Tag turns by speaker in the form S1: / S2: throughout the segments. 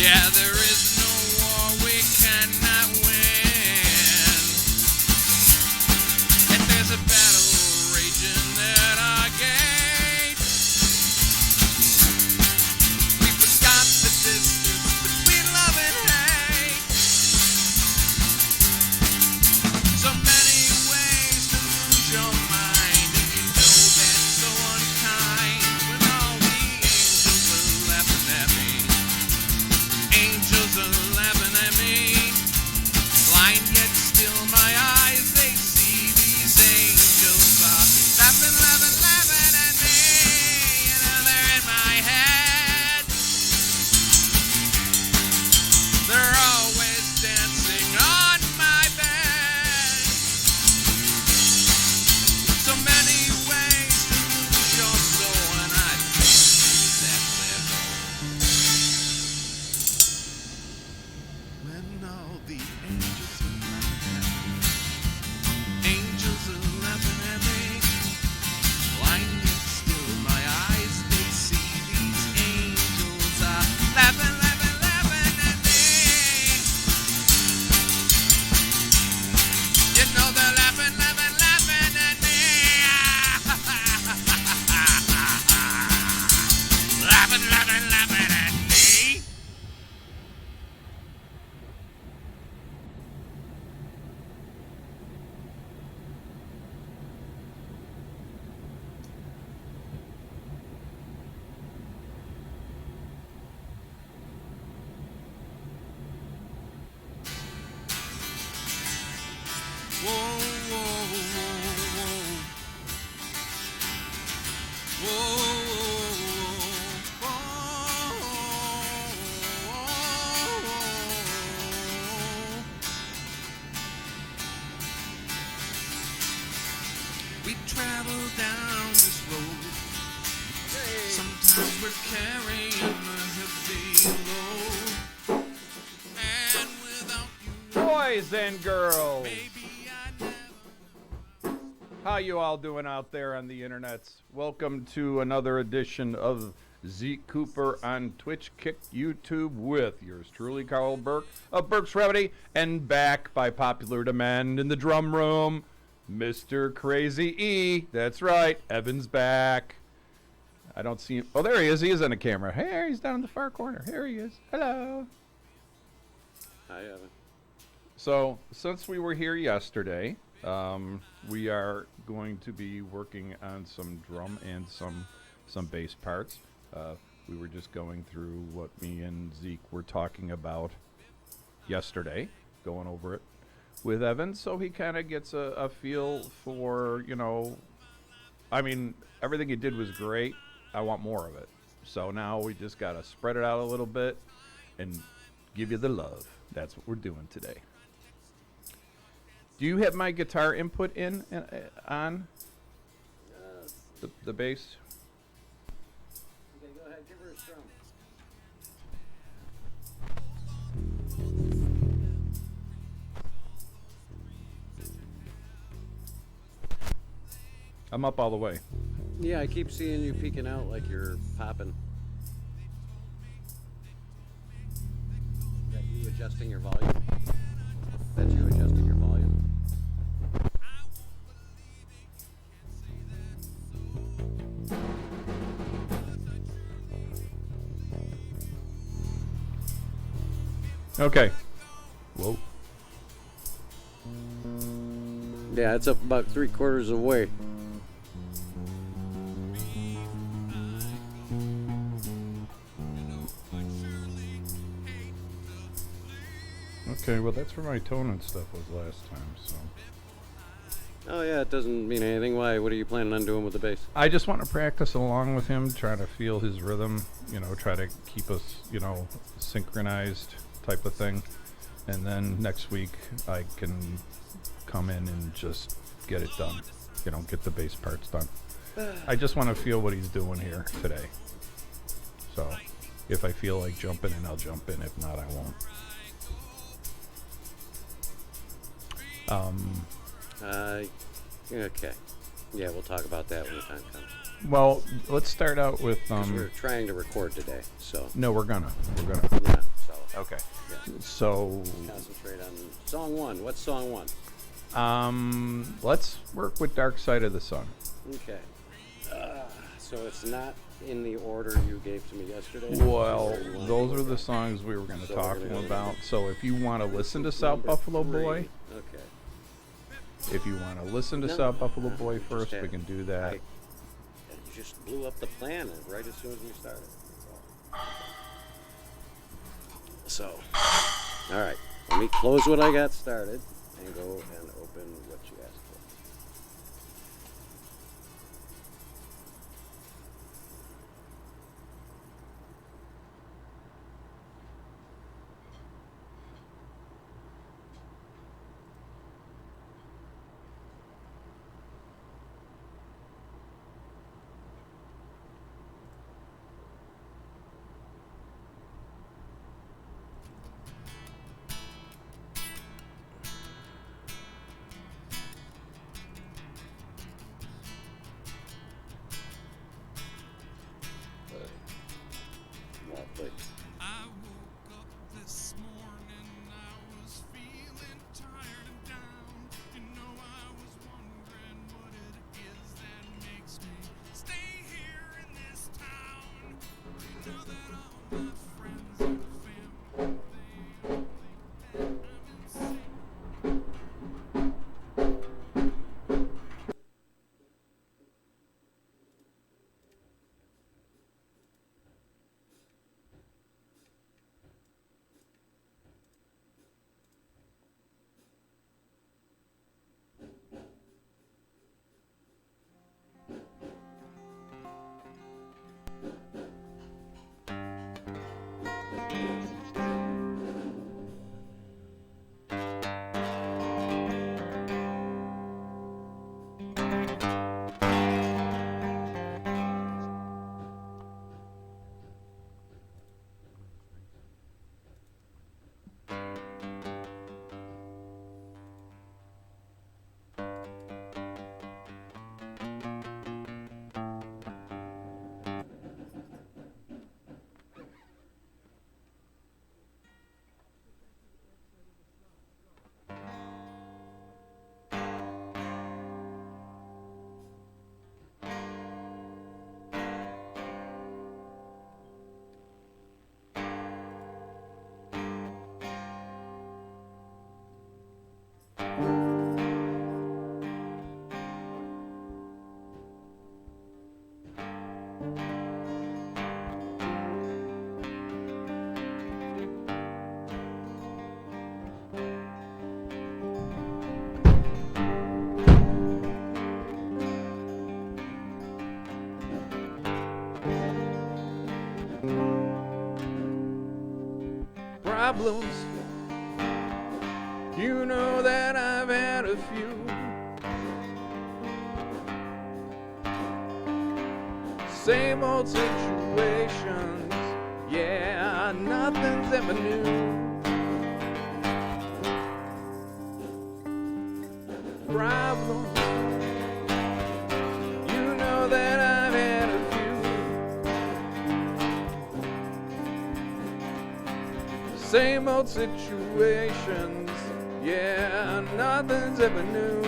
S1: Yeah, there is no war we cannot win. And there's a battle raging at our gate. We forgot the distance between love and hate. So many ways to lose your mind, and you know that's so unkind. When all the angels are laughing at me, angels are laughing at me. Blind yet still my eyes, they see these angels are laughing, laughing, laughing at me. You know they're in my head. They're always dancing on my bed. So many ways to lose your soul, and I think that live. When all the angels are laughing at me, angels are laughing at me. Blind yet still my eyes, they see these angels are laughing, laughing, laughing at me. You know they're laughing, laughing, laughing at me. Laughing, laughing, laughing at me. Whoa, whoa, whoa, whoa. We travel down this road. Sometimes we're carrying a heavy load. And without you,
S2: Boys and girls,
S1: baby, I never.
S2: how you all doing out there on the internets? Welcome to another edition of Zeke Cooper on Twitch, Kick, YouTube with yours truly, Carl Burke of Burke's Remedy, and back by popular demand in the drum room, Mr. Crazy E. That's right, Evan's back. I don't see him. Oh, there he is. He is on the camera. Hey, he's down in the far corner. Here he is. Hello.
S3: Hi, Evan.
S2: So, since we were here yesterday, we are going to be working on some drum and some bass parts. We were just going through what me and Zeke were talking about yesterday, going over it with Evan, so he kind of gets a feel for, you know, I mean, everything he did was great. I want more of it. So now we just got to spread it out a little bit and give you the love. That's what we're doing today. Do you have my guitar input in on the bass?
S3: Okay, go ahead. Give her a strum.
S2: I'm up all the way.
S3: Yeah, I keep seeing you peeking out like you're popping. Is that you adjusting your volume? That's you adjusting your volume.
S2: Okay. Whoa.
S3: Yeah, it's up about 3/4 of the way.
S2: Okay, well that's where my tone and stuff was last time, so.
S3: Oh yeah, it doesn't mean anything. Why? What are you planning on doing with the bass?
S2: I just want to practice along with him, try to feel his rhythm, you know, try to keep us, you know, synchronized type of thing. And then next week I can come in and just get it done, you know, get the bass parts done. I just want to feel what he's doing here today. So if I feel like jumping in, I'll jump in. If not, I won't.
S3: Okay. Yeah, we'll talk about that when the time comes.
S2: Well, let's start out with
S3: 'Cause we're trying to record today, so
S2: no, we're gonna
S3: yeah. So
S2: Okay.
S3: Yeah.
S2: So,
S3: Concentrate on song one. What's song one?
S2: let's work with Dark Side of the Sun.
S3: Okay. So it's not in the order you gave to me yesterday?
S2: Well,
S3: Or you want
S2: those
S3: to
S2: are the
S3: look
S2: songs we were going to
S3: So we're
S2: talk
S3: gonna
S2: to
S3: go
S2: him
S3: to
S2: about. So if you want to listen to
S3: at
S2: South
S3: number
S2: Buffalo
S3: 3.
S2: Boy,
S3: Okay.
S2: if you want to listen to
S3: No,
S2: South Buffalo
S3: no,
S2: Boy
S3: just
S2: first, we
S3: had-
S2: can do that.
S3: You just blew up the plan right as soon as we started. So, all right. Let me close what I got started and go and open what you asked for. Lovely.
S1: I woke up this morning, I was feeling tired and down. You know, I was wondering what it is that makes me stay here in this town. You know that all my friends and family, they all think that I'm insane.
S2: Problems. You know that I've had a few. Same old situations. Yeah, nothing's ever new. Problems. You know that I've had a few. Same old situations, yeah, nothing's ever new.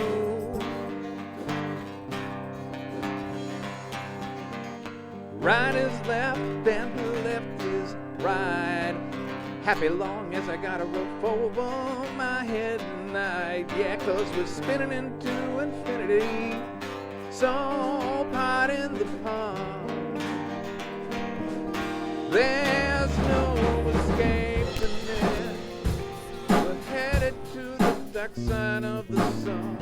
S2: Right is left and left is right. Happy long as I got a roof over my head tonight. Yeah, 'cause we're spinning into infinity. So part in the pond. There's no escaping it. We're headed to the dark side of the sun.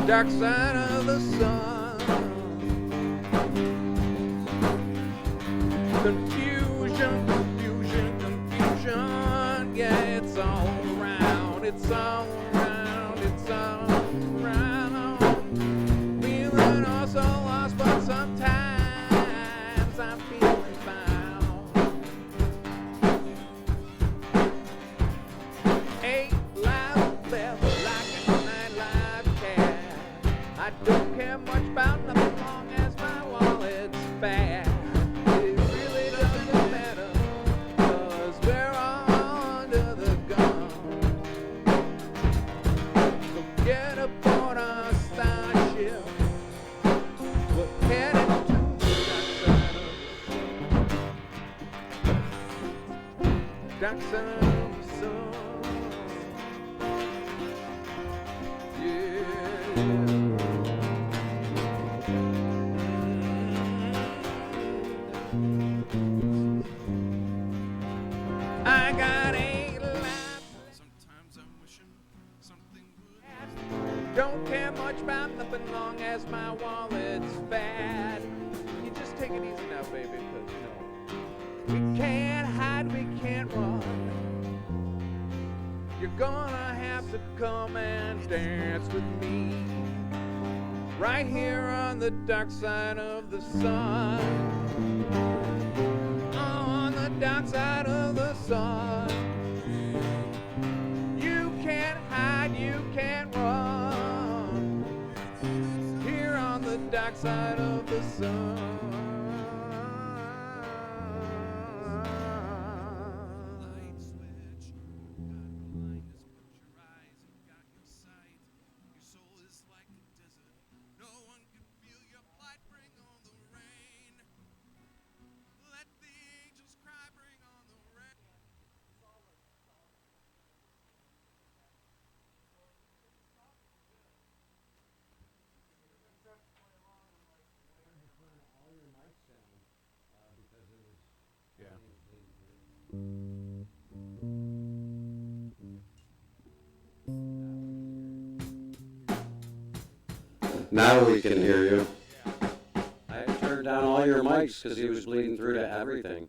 S2: Dark side of the sun. Confusion, confusion, confusion. Yeah, it's all around. It's all around. It's all around. Feeling also lost, but sometimes I'm feeling found. 8 lives left like a nightlife cat. I don't care much about nothing long as my wallet's fat. It really doesn't matter dark side of the sun. I got a life.
S1: Sometimes I'm wishing something would.
S2: Don't care much about nothing long as my wallet's fat. You just take it easy now, baby, 'cause you know we can't hide, we can't run. You're gonna have to come and dance with me right here on the dark side of the sun. On the dark side of the sun. You can't hide, you can't run. Here on the dark side of the sun.
S1: Light switch. Got blindness, put your eyes and got your sight. Your soul is like a desert. No one can feel your plight. Bring on the rain. Let the angels cry. Bring on the rain.
S2: Yeah.
S3: Now we can hear you. I turned down all your mics because he was bleeding through to everything.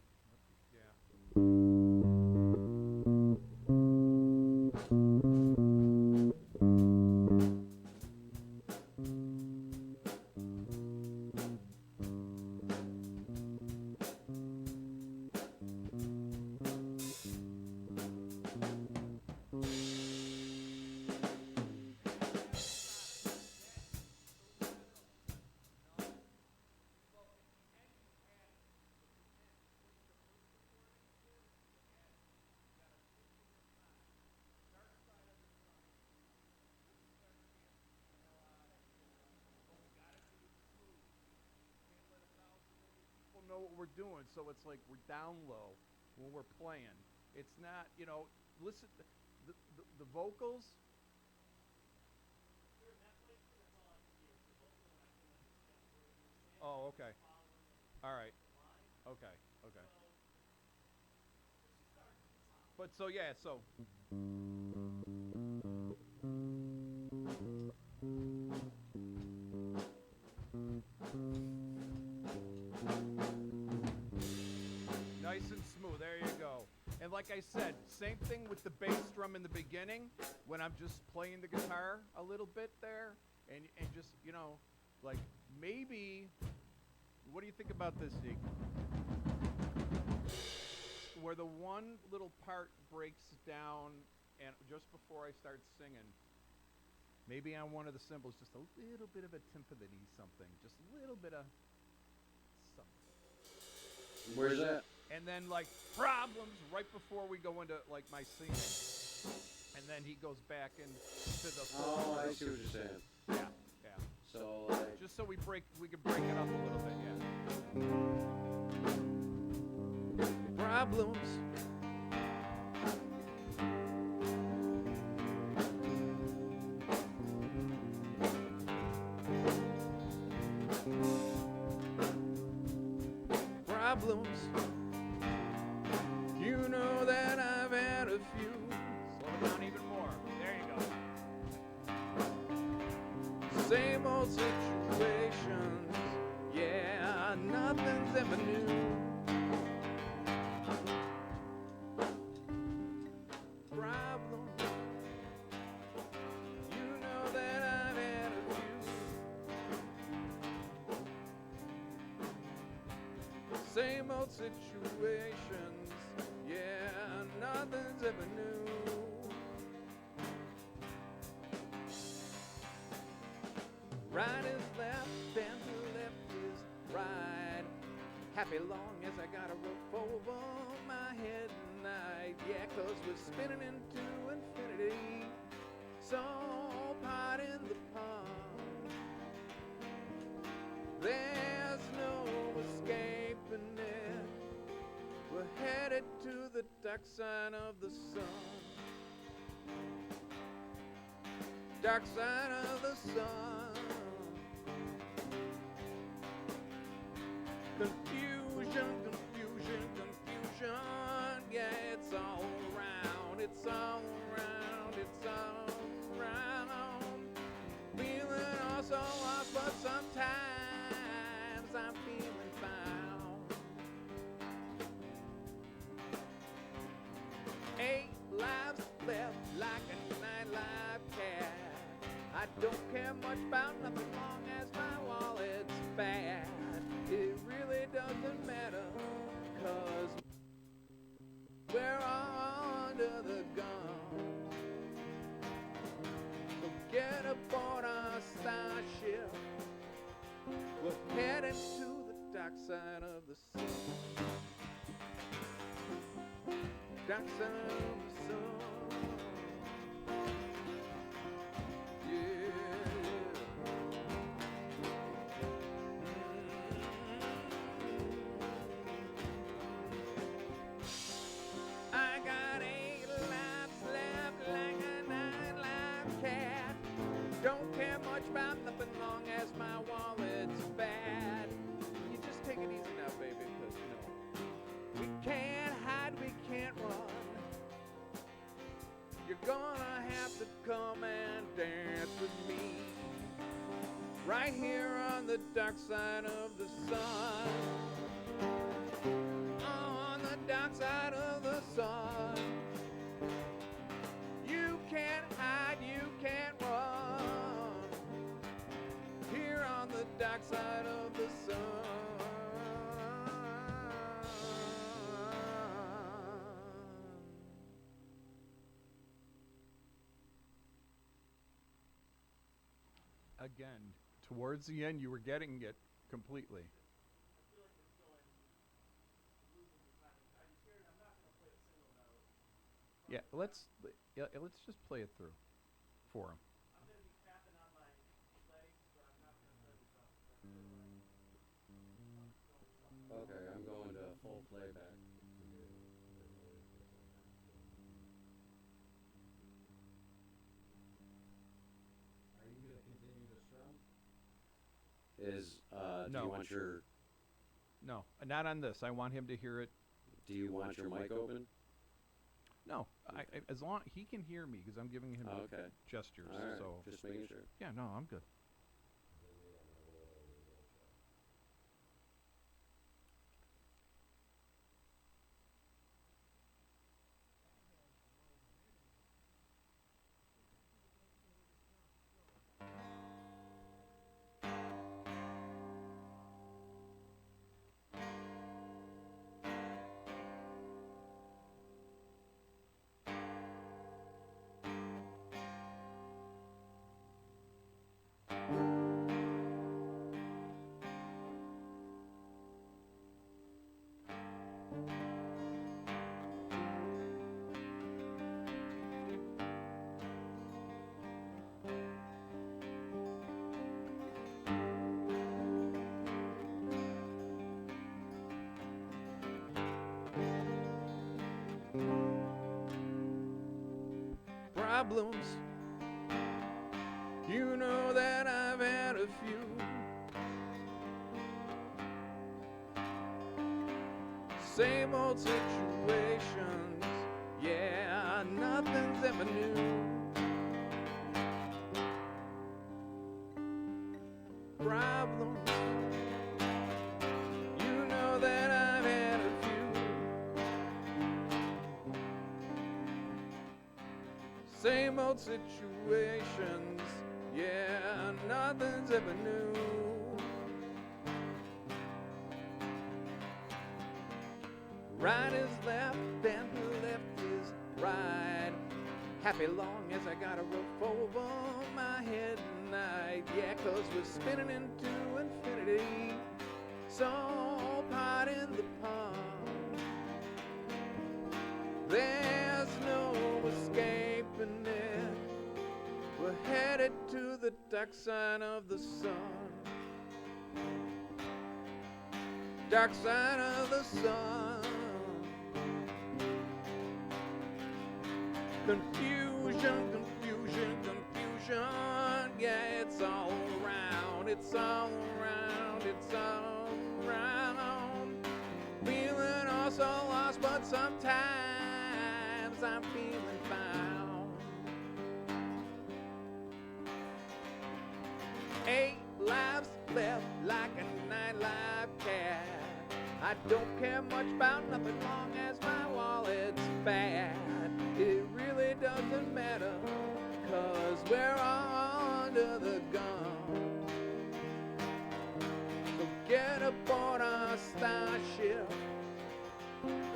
S2: People know what we're doing, so it's like we're down low when we're playing. It's not, you know, listen, the vocals. Oh, okay. All right. Okay. Okay. But so yeah, so. Nice and smooth. There you go. And like I said, same thing with the bass drum in the beginning when I'm just playing the guitar a little bit there and just, you know, like maybe what do you think about this, Zeke? Where the one little part breaks down and just before I start singing, maybe on one of the cymbals, just a little bit of a timpani something, just a little bit of something.
S3: Where's that?
S2: And then like problems right before we go into like my singing. And then he goes back into the
S3: Oh, I see what you're saying.
S2: Yeah, yeah.
S3: So like,
S2: Just so we can break it up a little bit, yeah. Problems. Problems. You know that I've had a few. Slow it down even more. There you go. Same old situations. Yeah, nothing's ever new. Problems. You know that I've had a few. Same old situations. Yeah, nothing's ever new. Right is left and left is right. Happy long as I got a roof over my head tonight. Yeah, 'cause we're spinning into infinity. So pardon the pun. There's no escaping it. We're headed headed to the dark side of the sun. Dark side of the sun. Confusion, confusion, confusion. Yeah, it's all around. It's all around. It's all around. Feeling also lost, but sometimes I'm feeling found. 8 lives left like a nightlife cat. I don't care much about nothing long as my wallet's fat. It really doesn't matter, 'cause we're all under the gun. So get aboard our starship. We're headed to the dark side of the sun. Dark side of the sun. I got 8 lives left like a nightlife cat. Don't care much about nothing long as my wallet's fat. You just take it easy now, baby, 'cause you know we can't hide, we can't run. You're gonna have to come and dance with me right here on the dark side of the sun. On the dark side of the sun. You can't hide, you can't run. Here on the dark side of the sun. Again, towards the end, you were getting it completely. Yeah, let's just play it through for him.
S4: I'm going to be tapping on my legs, but I'm not going to play the song.
S3: Okay, I'm going to full playback.
S5: Are you going to continue to strum?
S3: Do
S2: No.
S3: you want your
S2: No, not on this. I want him to hear it.
S3: mic open?
S2: No, as long he can hear me because I'm giving him
S3: Okay.
S2: gestures.
S3: All right,
S2: So
S3: just making sure.
S2: yeah, no, I'm good. Problems. You know that I've had a few. Same old situations. Yeah, nothing's ever new. Problems. You know that I've had a few. Same old situations, yeah, nothing's ever new. Right is left and left is right. Happy long as I got a roof over my head tonight. Yeah, 'cause we're spinning into infinity. So pardon the pun. There's no escaping it. We're headed to the dark side of the sun. Dark side of the sun.
S1: Confusion, confusion, confusion. Yeah, it's all around. It's all around. It's all around. Feeling also lost, but sometimes I'm feeling found. 8 lives left like a 9-life cat. I don't care much about nothing long as my wallet's fat. It really doesn't matter, 'cause we're all under the gun. So get aboard our starship.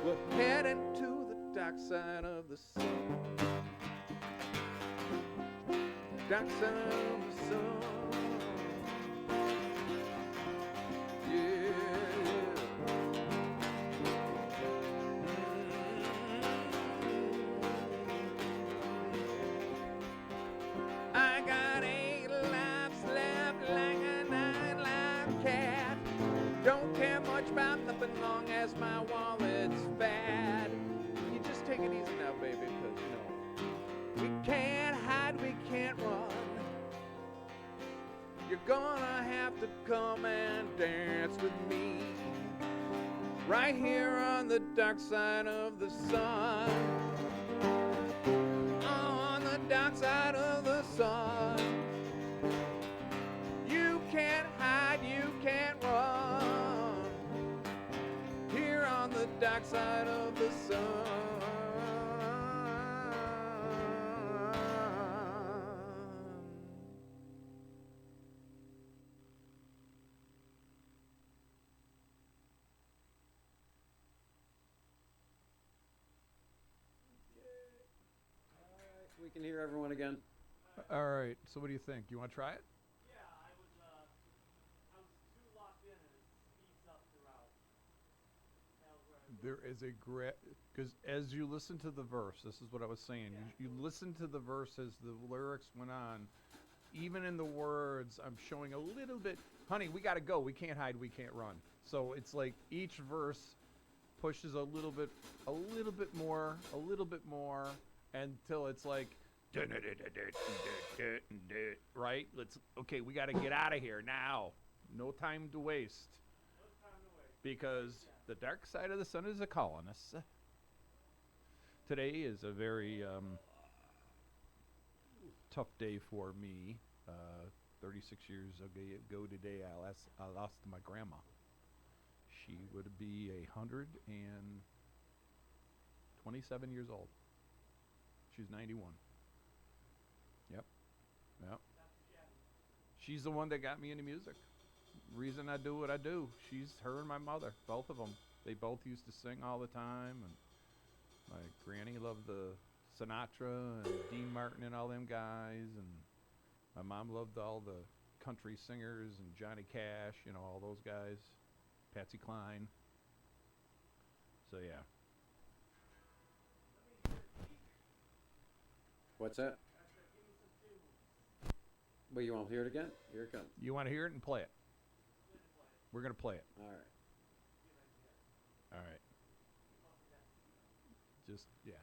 S1: We're heading to the dark side of the sun. Dark side of the sun. Yeah. I got 8 lives left like a 9-life cat. Don't care much about nothing long as my wallet's fat. You just take it easy now, baby, 'cause you know we can't hide, we can't run. You're gonna have to come and dance with me right here on the dark side of the sun. On the dark side of the sun. You can't hide, you can't run. Here on the dark side of the sun.
S3: We can hear everyone again.
S2: All right. So what do you think? You want to try it?
S4: Yeah, I was too locked in and it speeds up throughout. That was where I was
S2: There is a great, because as you listen to the verse, this is what I was saying. You listen to the verse as the lyrics went on. Even in the words, I'm showing a little bit. Honey, we got to go. We can't hide. We can't run. So it's like each verse pushes a little bit more, until it's like, right? Okay, we got to get out of here now. No time to waste. Because the dark side of the sun is a calling us. Today is a very tough day for me. 36 years ago today, I lost my grandma. She would be 127 years old. She's 91. Yep. She's the one that got me into music. Reason I do what I do. She's her and my mother, both of them. They both used to sing all the time, and my granny loved the Sinatra and Dean Martin and all them guys, and my mom loved all the country singers and Johnny Cash, all those guys, Patsy Cline. So yeah.
S3: What's that? Well, you want to hear it again? Here it comes.
S2: You want to hear it and play it? We're gonna play it.
S3: All right.
S2: All right. Just yeah.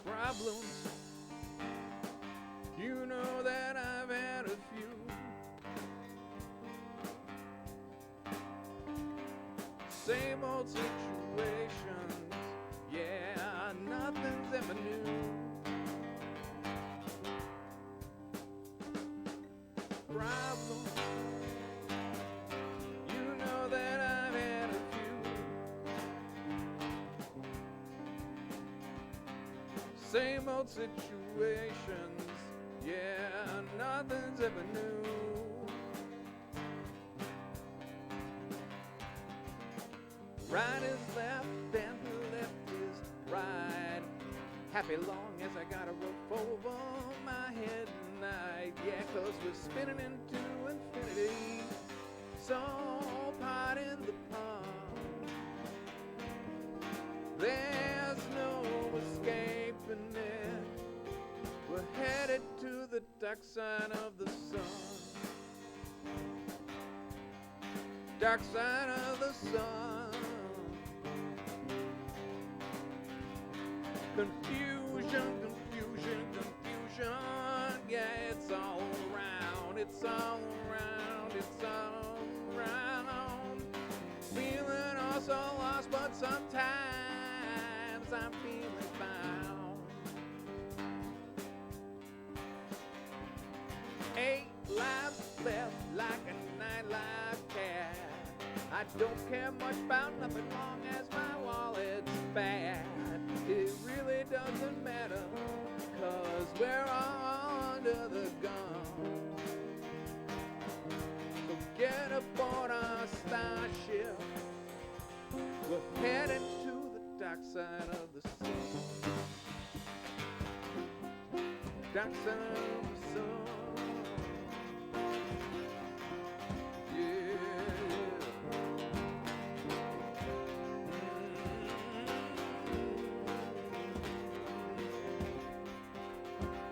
S2: Problems. You know that I've had a few. Same old situations. Yeah, nothing's ever new. Problems. You know that I've had a few. Same old situations, yeah, nothing's ever new. Right is left and left is right. Happy long as I got a roof over my head tonight. Yeah, 'cause we're spinning into infinity. So pardon the pun. There's no escaping it. We're headed to the dark side of the sun. Dark side of the sun. Confusion, confusion, confusion. Yeah, it's all around. It's all around. It's all around. Feeling also lost, but sometimes I'm feeling found. 8 lives left like a 9-life cat. I don't care much about nothing long as my wallet's fat. It really doesn't matter, 'cause we're all under the gun. So get aboard our starship. We're heading to the dark side of the sun. Dark side of the sun.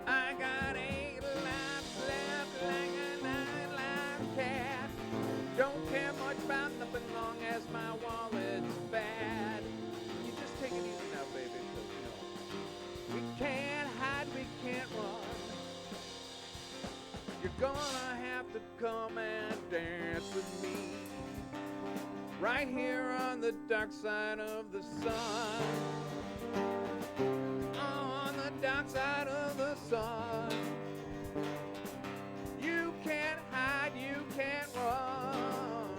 S2: I got 8 lives left like a 9-life cat. Don't care much about nothing long as my wallet's fat. You just take it easy now, baby, 'cause you know we can't hide, we can't run. You're gonna have to come and dance with me right here on the dark side of the sun. On the dark side of the sun. You can't hide, you can't run.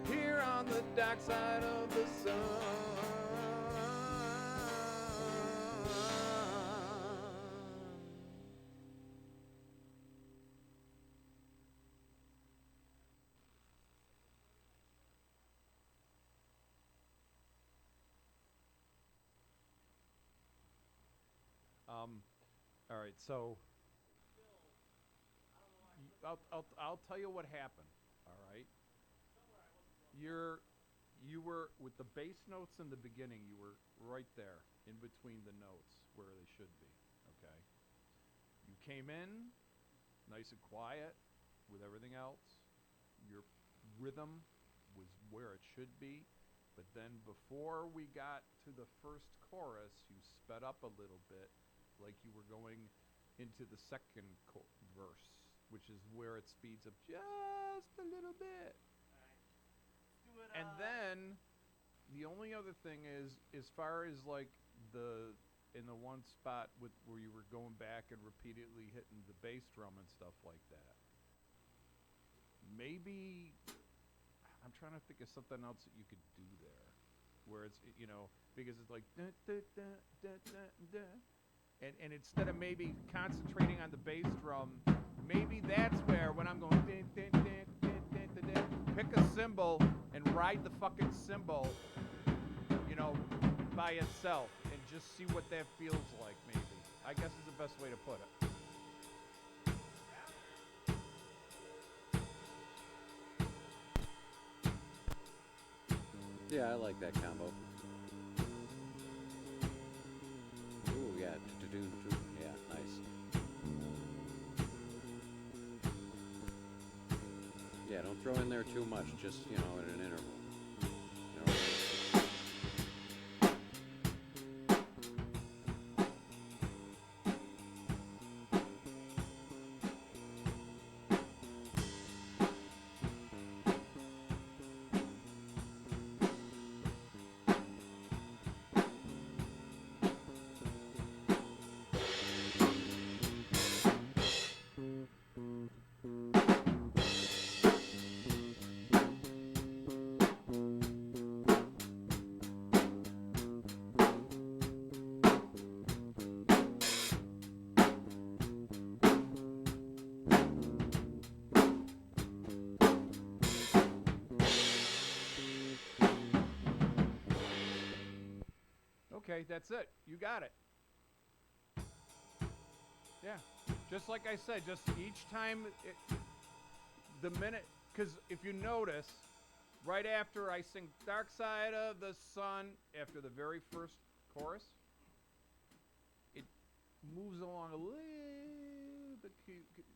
S2: Here on the dark side of the sun.
S6: All right, so I'll tell you what happened. All right, you were with the bass notes in the beginning. You were right there in between the notes where they should be. Okay, you came in nice and quiet with everything else. Your rhythm was where it should be, but then before we got to the first chorus, you sped up a little bit, like you were going into the second verse, which is where it speeds up just a little bit.
S4: Do it,
S6: And then the only other thing is, as far as like in the one spot with where you were going back and repeatedly hitting the bass drum and stuff like that, maybe I'm trying to think of something else that you could do there, where it's, you know, because it's like da, da, da, da, da, da. And instead of maybe concentrating on the bass drum, maybe that's where when I'm going dun, dun, dun, dun, dun, dun, dun, pick a cymbal and ride the fucking cymbal, you know, by itself and just see what that feels like. Maybe I guess is the best way to put it.
S3: Yeah, I like that combo. Ooh, yeah, yeah, nice. Yeah, don't throw in there too much, just, you know, at an interval. You know,
S6: Okay, that's it. You got it. Yeah. Just like I said, just each time, the minute, because if you notice, right after I sing Dark Side of the Sun, after the very first chorus, it moves along a little bit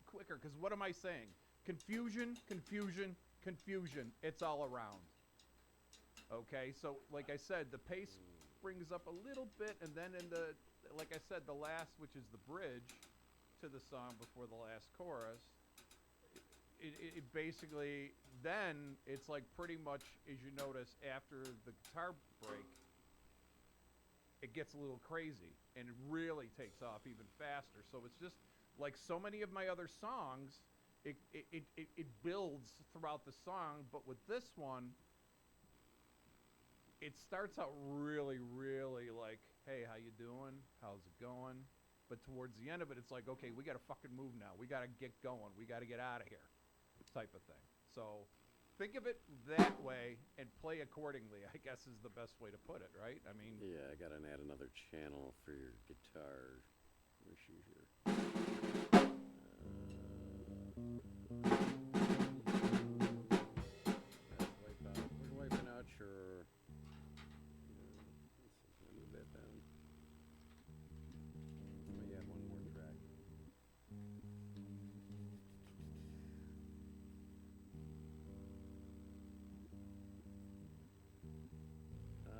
S6: quicker. Because what am I saying? Confusion, confusion, confusion. It's all around. Okay, so like I said, the pace brings up a little bit, and then in the, like I said, the last, which is the bridge to the song before the last chorus, it basically, then it's like pretty much, as you notice, after the guitar break, it gets a little crazy, and it really takes off even faster. So it's just like so many of my other songs, it builds throughout the song, but with this one, it starts out really, really like, hey, how you doing? How's it going? But towards the end of it, it's like, okay, we got to fucking move now. We got to get going. We got to get out of here, type of thing. So think of it that way and play accordingly, I guess is the best way to put it, right? I mean,
S3: Yeah, I gotta add another channel for your guitar issue here. We're wiping out your. Can I move that down? Let me add one more track.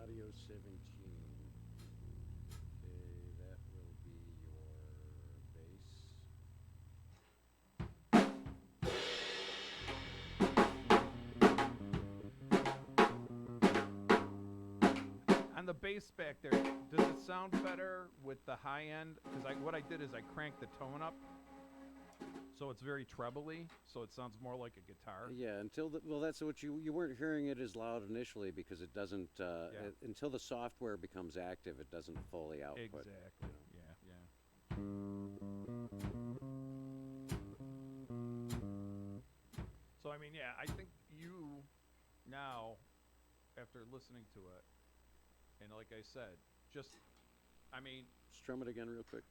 S3: Audio 17. Okay, that will be your bass.
S6: on the bass back there, does it sound better with the high end? Because what I did is I cranked the tone up, so it's very trebly, so it sounds more like a guitar.
S3: Yeah, until the, well, that's what you weren't hearing it as loud initially because it doesn't until the software becomes active, it doesn't fully output.
S6: Exactly.
S3: You know.
S6: Yeah. So I mean, yeah, I think you now, after listening to it, and like I said, just, I mean,
S3: Strum it again real quick.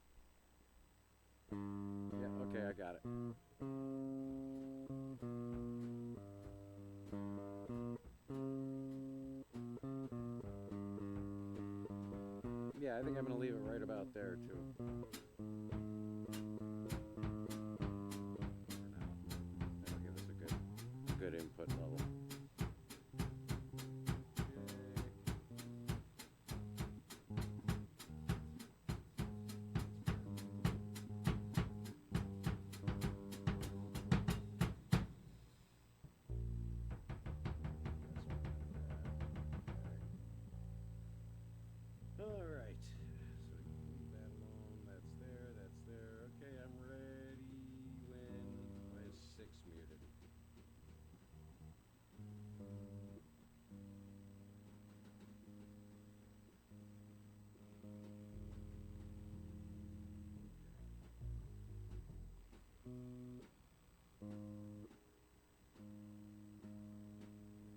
S3: Yeah, okay, I got it. Yeah, I think I'm gonna leave it right about there too. For now. That'll give us a good input level. Alright, so we can leave that alone. That's there. Okay, I'm ready when. Why is 6 muted?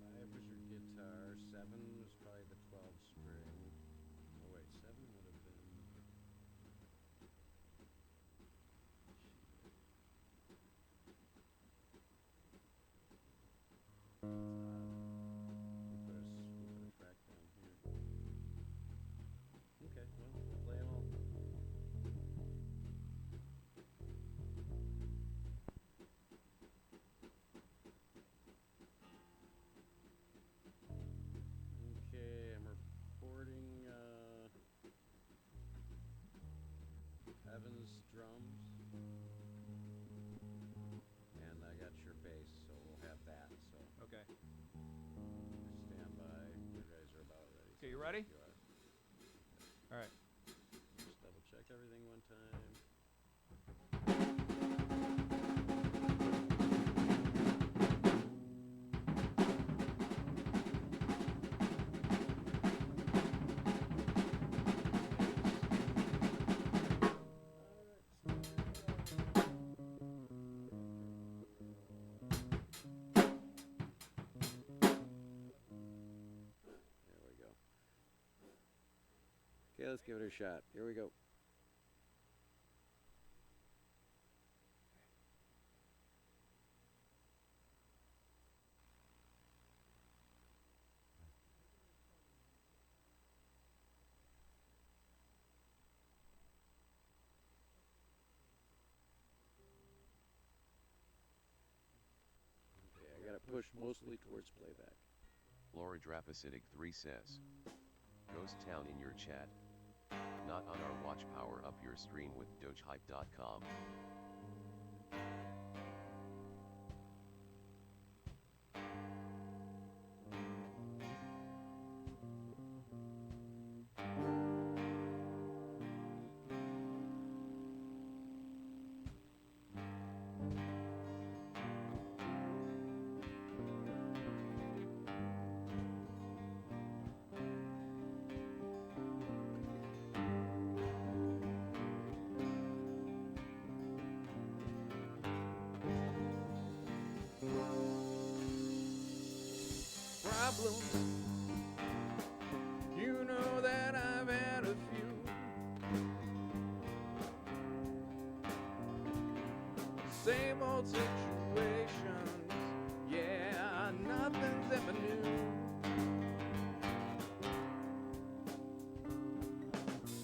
S3: Five was your guitar, 7 was probably the 12 string. Oh wait, 7 would have been. We'll put a track down here. Okay, well, we'll play them all. Okay, I'm recording Evan's drums. And I got your bass, so we'll have that. So
S6: okay.
S3: stand by. You guys are about ready.
S6: Okay, you ready?
S3: You are.
S6: All right.
S3: Just double check everything one time. There we go. Okay, let's give it a shot. Here we go. Okay, I got it pushed mostly towards playback.
S7: Laura Drapacitic 3 says, Ghost Town in your chat. Not on our watch, power up your stream with dogehype.com.
S2: Problems, you know that I've had a few. Same old situations, yeah, nothing's ever new.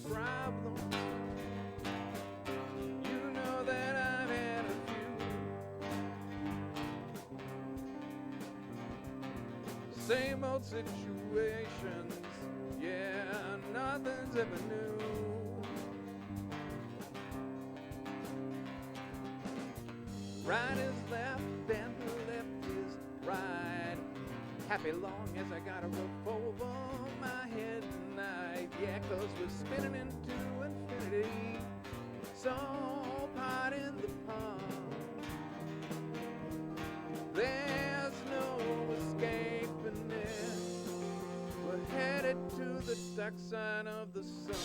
S2: Problems, you know that I've had a few. Same old situations, yeah, nothing's ever new. Right is left and left is right. Happy long as I got a roof over my head tonight. Yeah, 'cause we're spinning into infinity. So part in the pond. There's no escaping it. We're headed to the dark side of the sun.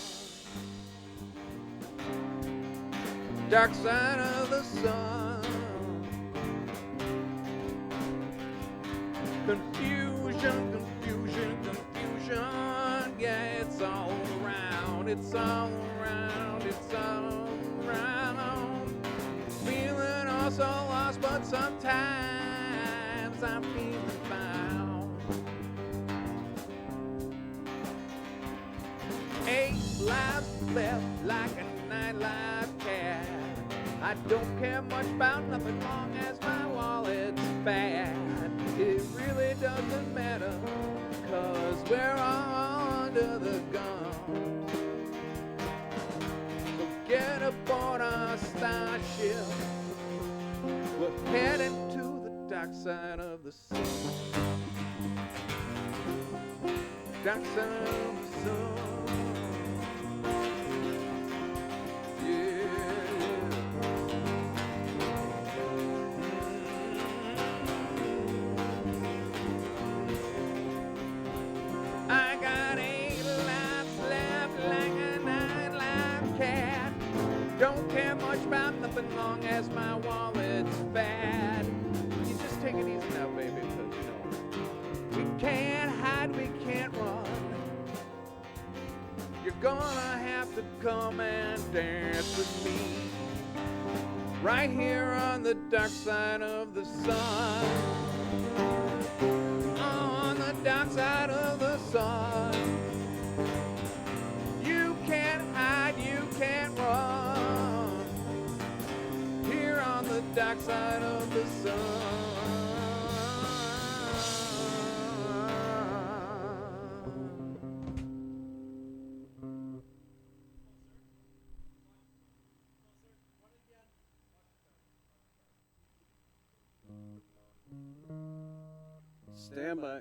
S2: Dark side of the sun. Confusion, confusion, confusion. Yeah, it's all around. It's all around. It's all around. Feeling all so lost, but sometimes I'm feeling found. 8 lives left like a 9-life cat. I don't care much about nothing long as my wallet's fat. It really doesn't matter, 'cause we're all under the gun. So get aboard our starship. We're heading to the dark side of the sun. Dark side of the sun. I got 8 lives left like a 9-life cat. Don't care much about nothing long as my wallet's fat. You just take it easy now, baby, 'cause you know we can't hide, we can't run. You're gonna have to come and dance with me right here on the dark side of the sun. On the dark side of the sun. You can't hide, you can't run. Here on the dark side of the sun.
S3: Stand by.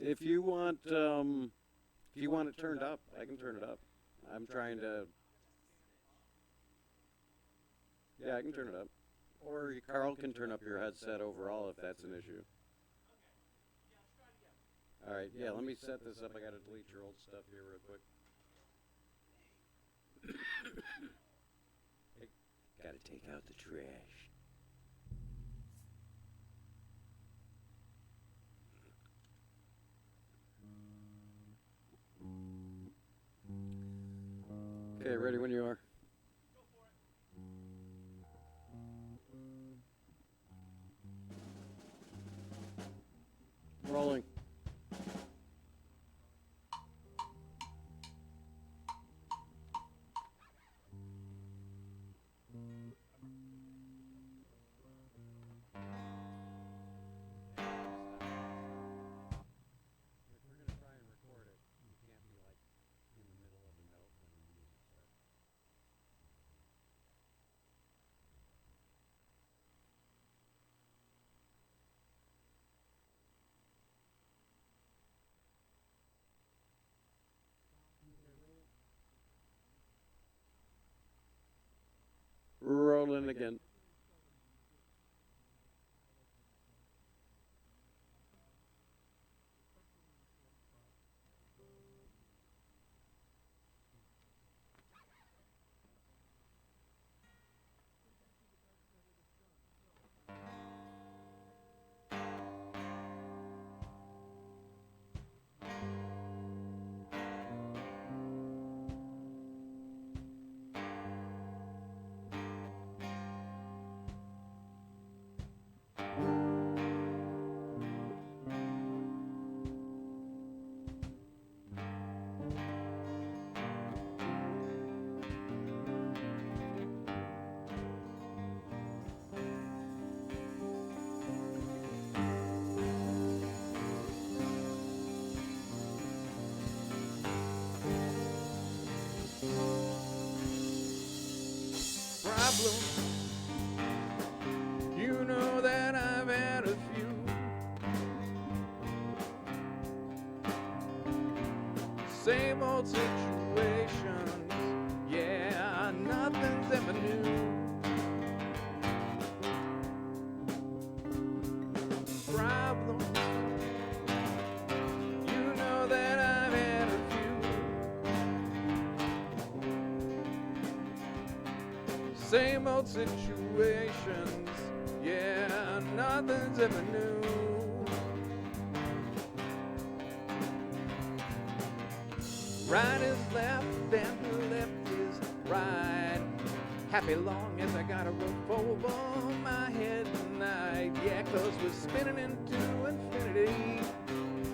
S3: If you want it turned up, I can turn it up. I'm trying to. Yeah, I can turn it up. Or Carl can turn up your headset overall if that's an issue. All right, yeah, let me set this up. I got to delete your old stuff here real quick. I gotta take out the trash. Okay, ready when you are. Rolling. If we're gonna try and record it, you can't be like in the middle of a note when the music starts. Rolling again.
S2: Problems. You know that I've had a few. Same old situations. Yeah, nothing's ever new. Problems. You know that I've had a few. Same old situations, yeah, nothing's ever new. Right is left and left is right. Happy long as I got a roof over my head tonight. Yeah, 'cause we're spinning into infinity.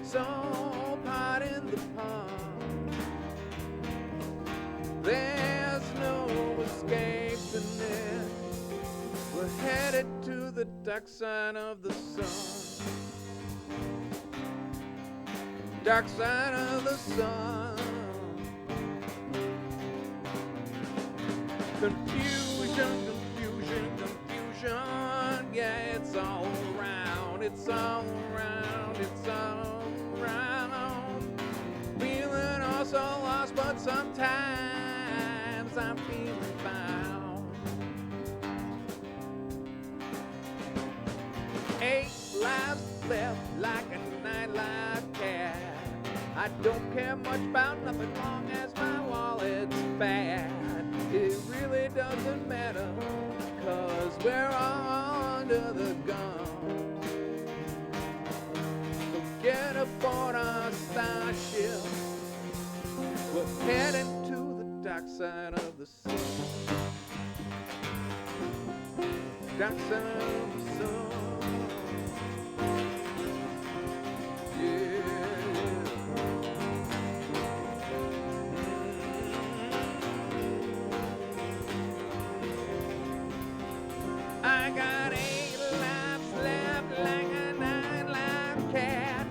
S2: So pardon the pun. There's no escaping it. We're headed to the dark side of the sun. Dark side of the sun. Confusion, confusion, confusion. Yeah, it's all around. It's all around. It's all around. Feeling also lost, but sometimes I'm feeling found. 8 lives left like a nightlife cat. I don't care much about nothing long as my wallet's fat. It really doesn't matter, 'cause we're all under the gun. So get aboard our starship. We're heading to the dark side of the sun. Dark side of the sun. Yeah. I got 8 lives left like a 9-life cat.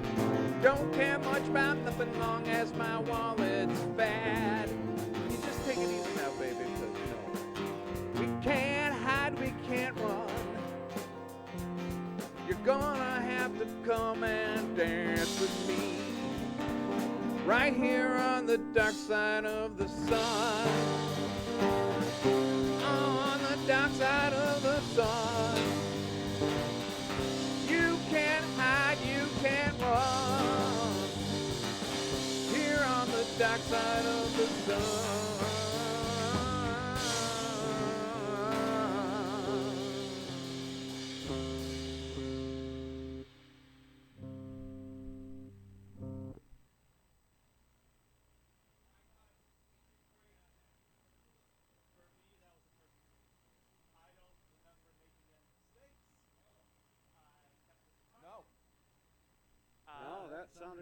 S2: Don't care much about nothing long as my wallet's fat. You just take it easy now, baby, 'cause you know we can't hide, we can't run. You're gonna have to come and dance with me right here on the dark side of the sun. On the dark side of the sun. You can't hide, you can't run. Here on the dark side of the sun.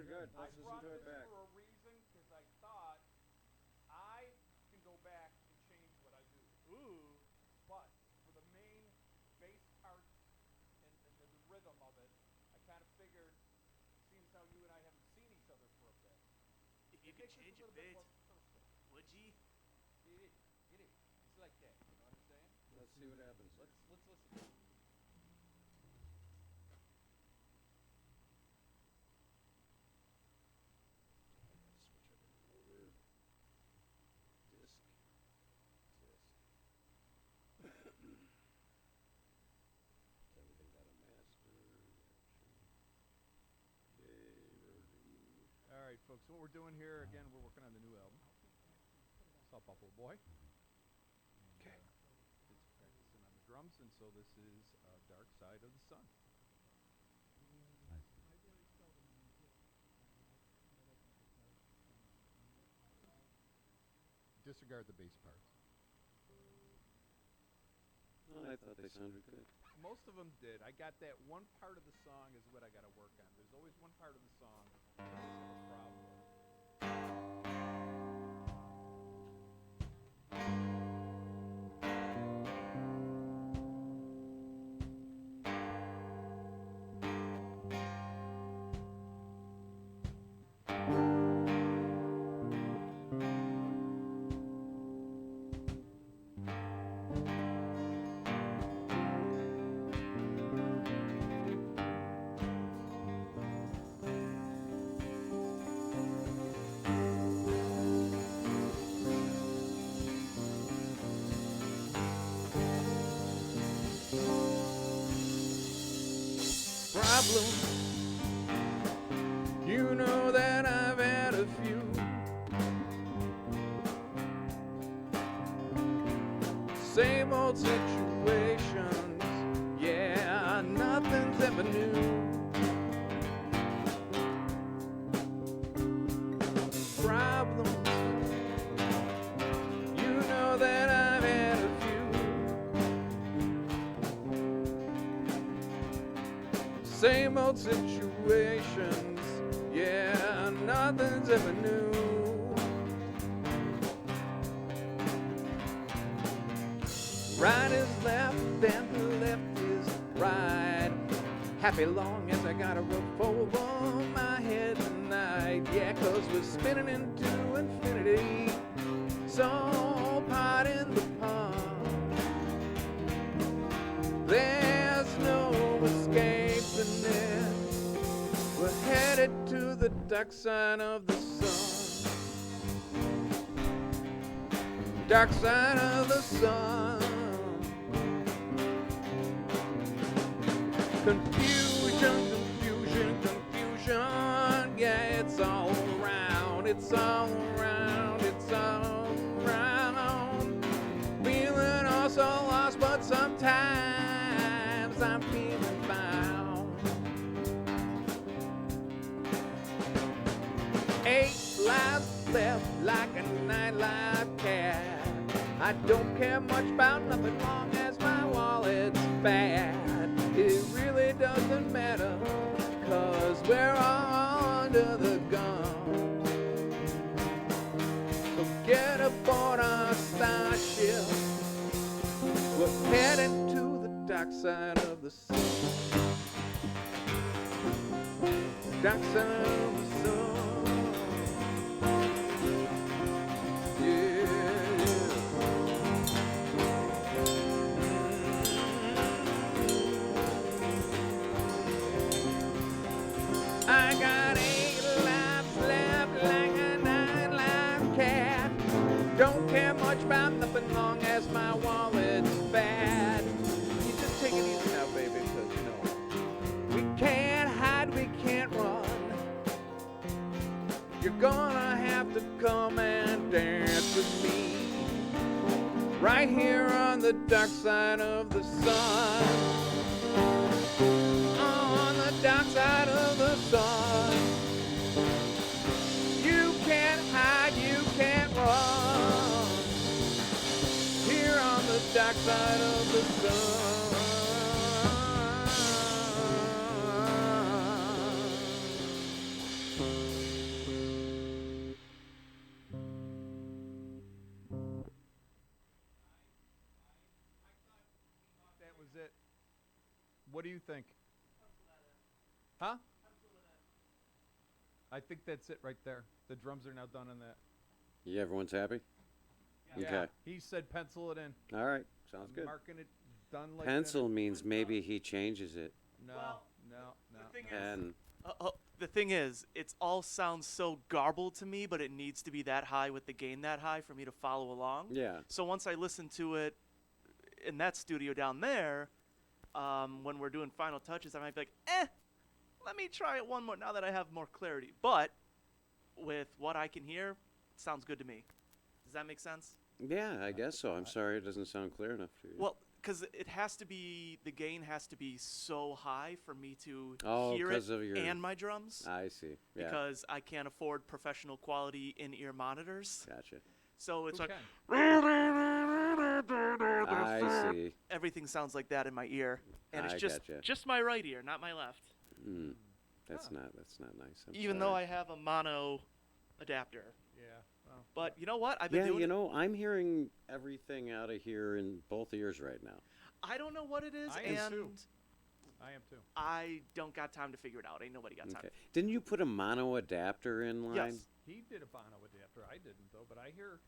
S3: good, good.
S4: I
S3: Let's listen
S4: brought
S3: to it
S4: this
S3: back.
S4: for a reason because I thought I can go back and change what I do. Ooh. But for the main bass part and the rhythm of it, I kind of figured, seeing how you and I haven't seen each other for a bit,
S8: If you
S4: it
S8: could
S4: makes this
S8: change
S4: a
S8: a
S4: little bit
S8: bit,
S4: more personal.
S8: would ye?
S4: It is. It's like that. You know what I'm saying?
S3: Let's see what happens.
S4: Let's listen.
S3: Switch everything over. Disc. Everything got a master. Okay, ready.
S6: All right, folks. What we're doing here again, we're working on the new album. What's up, Buffalo Boy? Okay. Did some practicing on the drums, and so this is Dark Side of the Sun. Disregard the bass parts.
S3: Oh, I thought they sounded good.
S6: Most of them did. I got that one part of the song is what I got to work on. There's always one part of the song that I always have a problem with.
S2: Problems, you know that I've had a few. Same old situations, yeah, nothing's ever new. Problems, you know that I've had a few. Same old situations, yeah, nothing's ever new. Right is left and left is right. Happy long as I got a roof over my head tonight. Yeah, 'cause we're spinning into infinity. So pardon the pun. There's no escaping it. We're headed to the dark side of the sun. Dark side of the sun. Confusion, confusion, confusion. Yeah, it's all around. It's all around. It's all around. Feeling also lost, but sometimes I'm feeling bound. 8 lives left like a nightlife cat. I don't care much about nothing long as my wallet's fat. It really doesn't matter, 'cause we're all under the gun. So get aboard our starship. We're heading to the dark side of the sun. Dark side of the sun. Yeah, I got 8 lives left like a nightlife cat. Don't care much about nothing long as my wallet's fat. You just take it easy now, baby, 'cause you know we can't hide, we can't run. You're gonna have to come and dance with me right here on the dark side of the sun. On the dark side of the sun. You can't hide, you can't run. Here on the dark side of the sun.
S6: you think? Huh? I think that's it right there. The drums are now done on that.
S3: Yeah, everyone's happy?
S6: Yeah,
S3: Okay.
S6: he said pencil it in.
S3: All right. Sounds
S6: I'm
S3: good.
S6: marking it done like
S3: Pencil
S6: that.
S3: means maybe he changes it.
S6: No,
S8: Well,
S6: no, no.
S8: the thing is-
S3: Pen.
S8: The thing is, it's all sounds so garbled to me, but it needs to be that high with the gain that high for me to follow along.
S3: Yeah.
S8: So once I listen to it in that studio down there, when we're doing final touches, I might be like, let me try it one more now that I have more clarity. But with what I can hear, it sounds good to me. Does that make sense?
S3: Yeah, I guess so. I'm sorry it doesn't sound clear enough to you.
S8: Well, because it has to be, the gain has to be so high for me to
S3: Oh,
S8: hear it
S3: 'cause of your-
S8: and my drums.
S3: I see. Yeah.
S8: Because I can't afford professional quality in-ear monitors.
S3: Gotcha.
S8: So it's
S6: Who
S8: like
S6: can?
S3: I see.
S8: everything sounds like that in my ear, and it's
S3: I
S8: just
S3: gotcha.
S8: just my right ear, not my left.
S3: Mm. That's not nice. I'm
S8: Even though
S3: sorry.
S8: I have a mono adapter.
S6: Yeah. Well,
S8: But you know what? I've been
S3: Yeah,
S8: doing.
S3: you know, I'm hearing everything out of here in both ears right now.
S8: I don't know what it is,
S6: I am
S8: and
S6: too. I am too.
S8: I don't got time to figure it out. Ain't nobody got time.
S3: Okay. Didn't you put a mono adapter in line?
S8: Yes.
S6: He did a mono adapter. I didn't though, but I hear,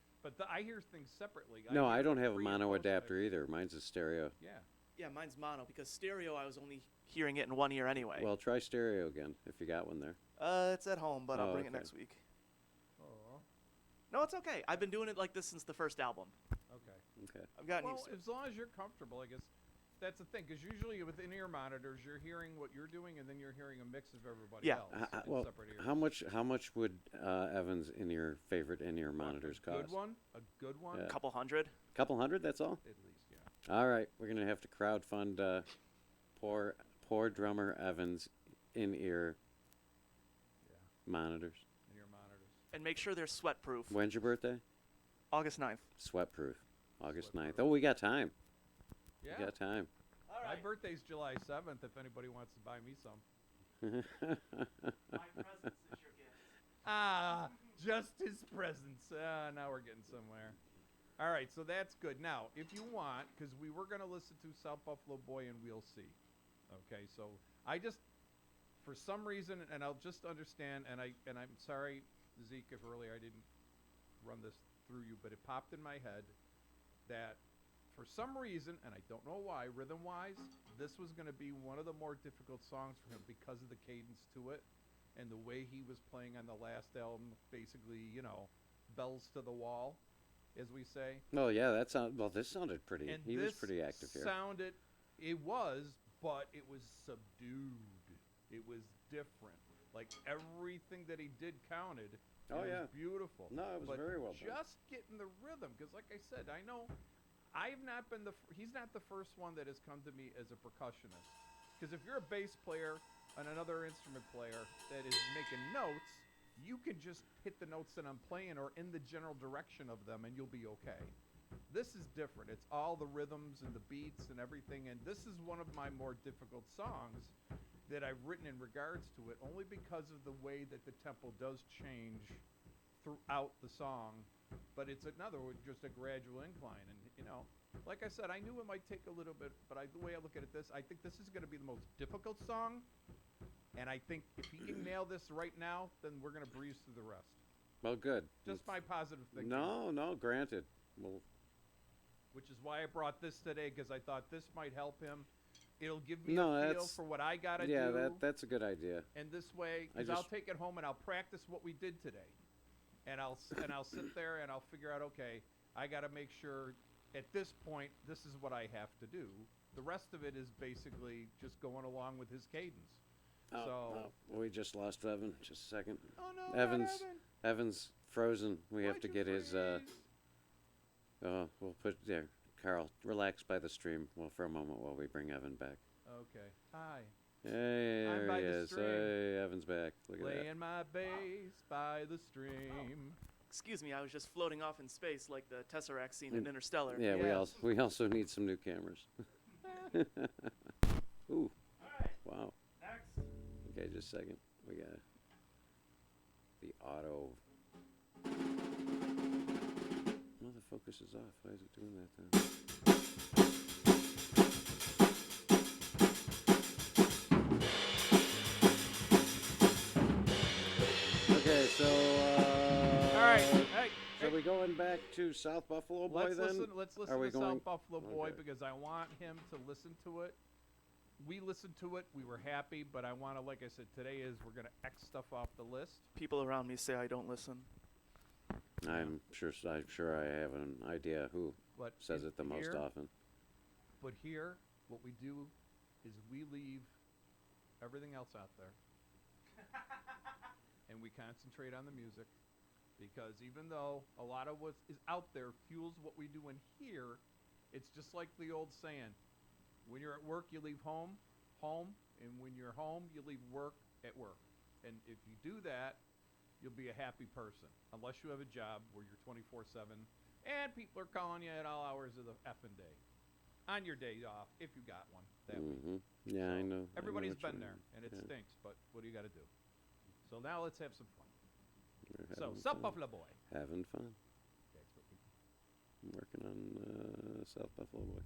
S6: I hear things separately.
S3: No, I
S6: hear
S3: don't have a
S6: pre- and
S3: mono
S6: post
S3: adapter
S6: mix.
S3: either. Mine's a stereo.
S6: Yeah.
S8: Yeah, mine's mono because stereo. I was only hearing it in one ear anyway.
S3: Well, try stereo again if you got one there.
S8: It's at home, but I'll
S3: Oh,
S8: bring it
S3: okay.
S8: next week.
S6: Oh.
S8: No, it's okay. I've been doing it like this since the first album.
S6: Okay.
S3: Okay.
S8: I've gotten
S6: Well,
S8: used to it.
S6: as long as you're comfortable, I guess that's the thing. Because usually with in-ear monitors, you're hearing what you're doing, and then you're hearing a mix of everybody
S8: Yeah.
S6: else. in
S3: Well,
S6: separate ears.
S3: how much would Evan's in-ear favorite in-ear monitors
S6: a
S3: cost?
S6: good one. A good one.
S3: Yeah.
S8: Couple hundred.
S3: Couple hundred. That's all.
S6: At least, yeah.
S3: All right, we're gonna have to crowdfund poor drummer Evans in-ear
S6: Yeah.
S3: monitors.
S6: In-ear monitors.
S8: And make sure they're sweat proof.
S3: When's your birthday?
S8: August 9th.
S3: Sweat proof. August
S6: Sweat
S3: 9th. Oh, we got time.
S6: Yeah.
S3: We got time.
S8: All
S6: My birthday's July 7th. If anybody wants to buy me some.
S8: My presence is your gift.
S6: Ah, just his presence. Now we're getting somewhere. All right, so that's good. Now, if you want, because we were going to listen to South Buffalo Boy and We'll See. Okay, so I just, for some reason, and I'll just understand, and I'm sorry, Zeke, if earlier I didn't run this through you, but it popped in my head that for some reason, and I don't know why, rhythm-wise, this was going to be one of the more difficult songs for him because of the cadence to it and the way he was playing on the last album, basically, bells to the wall, as we say.
S3: Oh yeah, this sounded pretty.
S6: And
S3: He was
S6: this
S3: pretty active here.
S6: It was, but it was subdued. It was different. Like everything that he did counted.
S3: Oh,
S6: and it
S3: yeah.
S6: was beautiful.
S3: No, it was
S6: But
S3: very well done.
S6: just getting the rhythm, because like I said, I know I've not been he's not the first one that has come to me as a percussionist. Because if you're a bass player and another instrument player that is making notes, you can just hit the notes that I'm playing or in the general direction of them and you'll be okay. This is different. It's all the rhythms and the beats and everything, and this is one of my more difficult songs that I've written in regards to it, only because of the way that the tempo does change throughout the song. But it's just a gradual incline, and like I said, I knew it might take a little bit, but the way I look at it, I think this is going to be the most difficult song, and I think if he can nail this right now, then we're going to breeze through the rest.
S3: Well, good.
S6: Just my positive thinking.
S3: No, granted. Well,
S6: Which is why I brought this today, because I thought this might help him. It'll give me
S3: No,
S6: a feel
S3: that's-
S6: for what I gotta
S3: yeah,
S6: do.
S3: that's a good idea.
S6: And this way,
S3: I
S6: because I'll
S3: just-
S6: take it home and I'll practice what we did today, and I'll sit there and I'll figure out, okay, I gotta make sure at this point this is what I have to do. The rest of it is basically just going along with his cadence.
S3: We just lost Evan. Just a second.
S6: Oh no,
S3: Evans,
S6: not Evan.
S3: Evans frozen. We have
S6: Why'd
S3: to
S6: you
S3: get his.
S6: freeze?
S3: We'll put there. Carl, relax by the stream for a moment while we bring Evan back.
S6: Okay. Hi.
S3: Hey,
S6: I'm
S3: there
S6: by
S3: he
S6: the
S3: is.
S6: stream.
S3: Hey, Evan's back. Look at that.
S6: Playing my bass by the stream.
S8: Excuse me, I was just floating off in space like the Tesseract scene in Interstellar.
S3: Yeah,
S6: Yes.
S3: we also need some new cameras. Ooh.
S8: Alright,
S3: Wow.
S8: next.
S3: Okay, just a second. We got the auto. Well, the focus is off. Why is it doing that then? so.
S6: All right. Hey.
S3: So we going back to South Buffalo Boy
S6: Let's
S3: then?
S6: listen. Let's listen
S3: Are we
S6: to
S3: going?
S6: South Buffalo Boy
S3: Okay.
S6: because I want him to listen to it. We listened to it. We were happy, but I want to, like I said, today is we're gonna X stuff off the list.
S8: People around me say I don't listen.
S3: I'm sure I have an idea who
S6: But
S3: says
S6: in
S3: it the most
S6: here-
S3: often.
S6: But here, what we do is we leave everything else out there, and we concentrate on the music. Because even though a lot of what is out there fuels what we do in here, it's just like the old saying: when you're at work, you leave home, and when you're home, you leave work at work. And if you do that, you'll be a happy person, unless you have a job where you're 24/7 and people are calling you at all hours of the effing day. On your day off, if you got one that week.
S3: Hmm. Yeah, I
S6: So
S3: know. I know
S6: Everybody's
S3: what you
S6: been there,
S3: mean.
S6: and it
S3: Yeah.
S6: stinks, but what do you got to do? So now let's have some fun.
S3: We're
S6: So,
S3: having
S6: South
S3: fun.
S6: Buffalo Boy.
S3: Having fun.
S6: That's what we
S3: I'm working on South Buffalo Boy.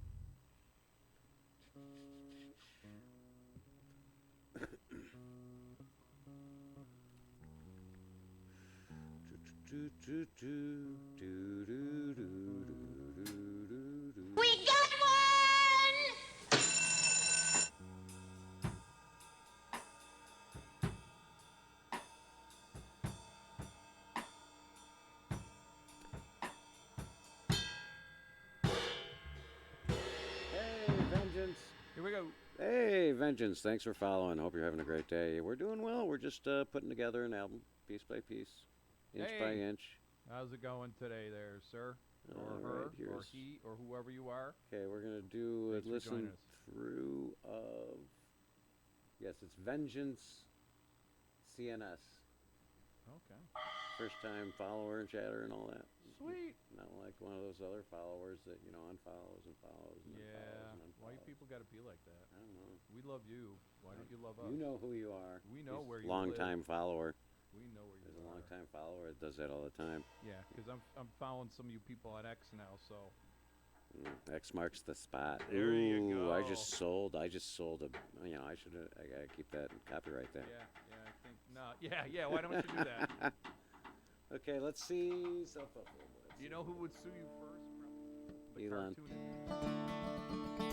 S9: We got one!
S3: Hey, Vengeance.
S6: Here we go.
S3: Hey, Vengeance. Thanks for following. Hope you're having a great day. We're doing well. We're just putting together an album, piece by piece, inch by
S6: Hey.
S3: inch.
S6: How's it going today there, sir? Or
S3: All
S6: her,
S3: right,
S6: or
S3: here's-
S6: he, or whoever you are?
S3: Okay, we're gonna do a
S6: Thanks for joining
S3: listen
S6: us.
S3: through of. Yes, it's Vengeance CNS.
S6: Okay.
S3: First time follower and chatter and all that.
S6: Sweet.
S3: Not like one of those other followers that, unfollows and follows and
S6: Yeah.
S3: unfollows and
S6: Why you
S3: unfollows.
S6: people got to be like that?
S3: I don't know.
S6: We love you. Why don't you love us?
S3: You know who you are.
S6: We know
S3: He's
S6: where you
S3: long
S6: live.
S3: time follower.
S6: We know where you
S3: There's a
S6: are.
S3: long time follower that does that all the time.
S6: Yeah, because I'm following some of you people on X now, so.
S3: X marks the spot.
S6: There you
S3: Ooh, I
S6: go.
S3: just sold a. I should. I gotta keep that and copyright that.
S6: Yeah, I think no. Yeah. Why don't you do that?
S3: Okay, let's see. South Buffalo Boy. Let's
S6: You
S3: see.
S6: know who would sue you first? The
S3: Elon.
S6: cartoonist.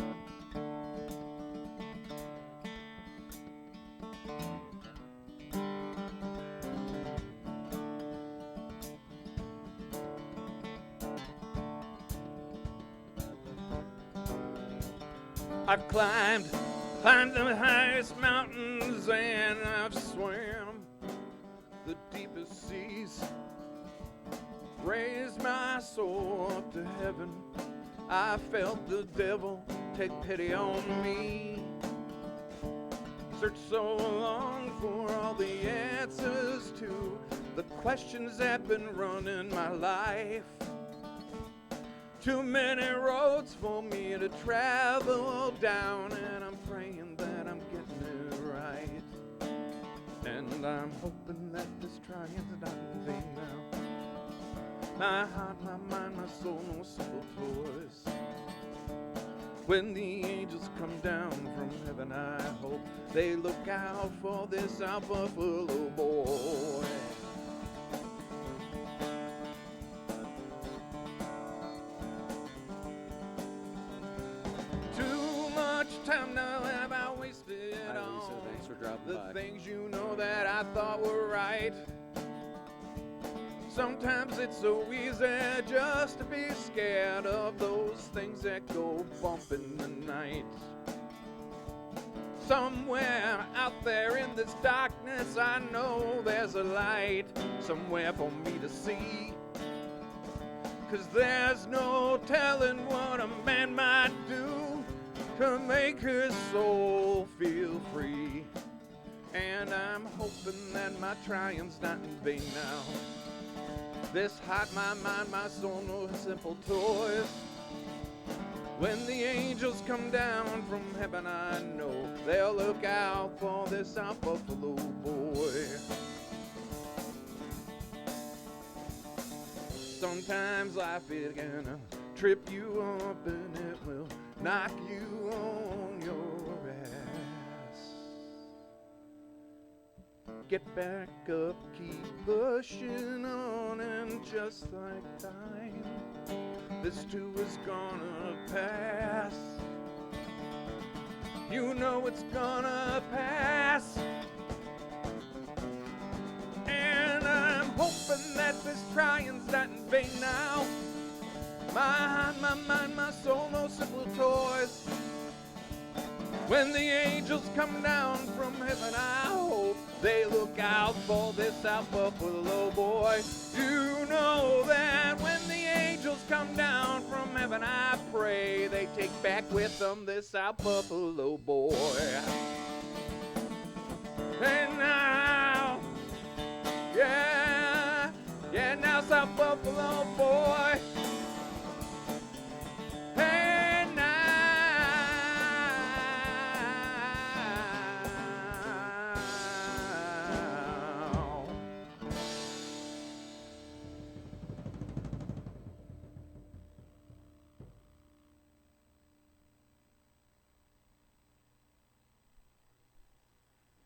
S6: I've climbed the highest mountains and I've swam the deepest seas. Raised my soul up to heaven. I felt the devil take pity on me. Searched so long for all the answers to the questions that been running my life. Too many roads for me to travel down, and I'm praying that I'm getting it right. And I'm hoping that this trying's not in vain now. My heart, my mind, my soul, no simple toys. When the angels come down from heaven, I hope they look out for this South Buffalo boy. Too much time now have I wasted
S3: Hi, Lisa.
S6: on
S3: Thanks for dropping
S6: the
S3: by.
S6: things you know that I thought were right. Sometimes it's so easy just to be scared of those things that go bump in the night. Somewhere out there in this darkness, I know there's a light somewhere for me to see. 'Cause there's no telling what a man might do to make his soul feel free. And I'm hoping that my trying's not in vain now. This heart, my mind, my soul, no simple toys. When the angels come down from heaven, I know they'll look out for this South Buffalo boy. Sometimes life is gonna trip you up and it will knock you on your ass.
S2: Get back up, keep pushing on, and just like time, this too is gonna pass. You know it's gonna pass. And I'm hoping that this trying's not in vain now. My mind, my soul, no simple toys. When the angels come down from heaven, I hope they look out for this South Buffalo boy. You know that when the angels come down from heaven, I pray they take back with them this South Buffalo boy. And now, yeah, now South Buffalo boy. And now.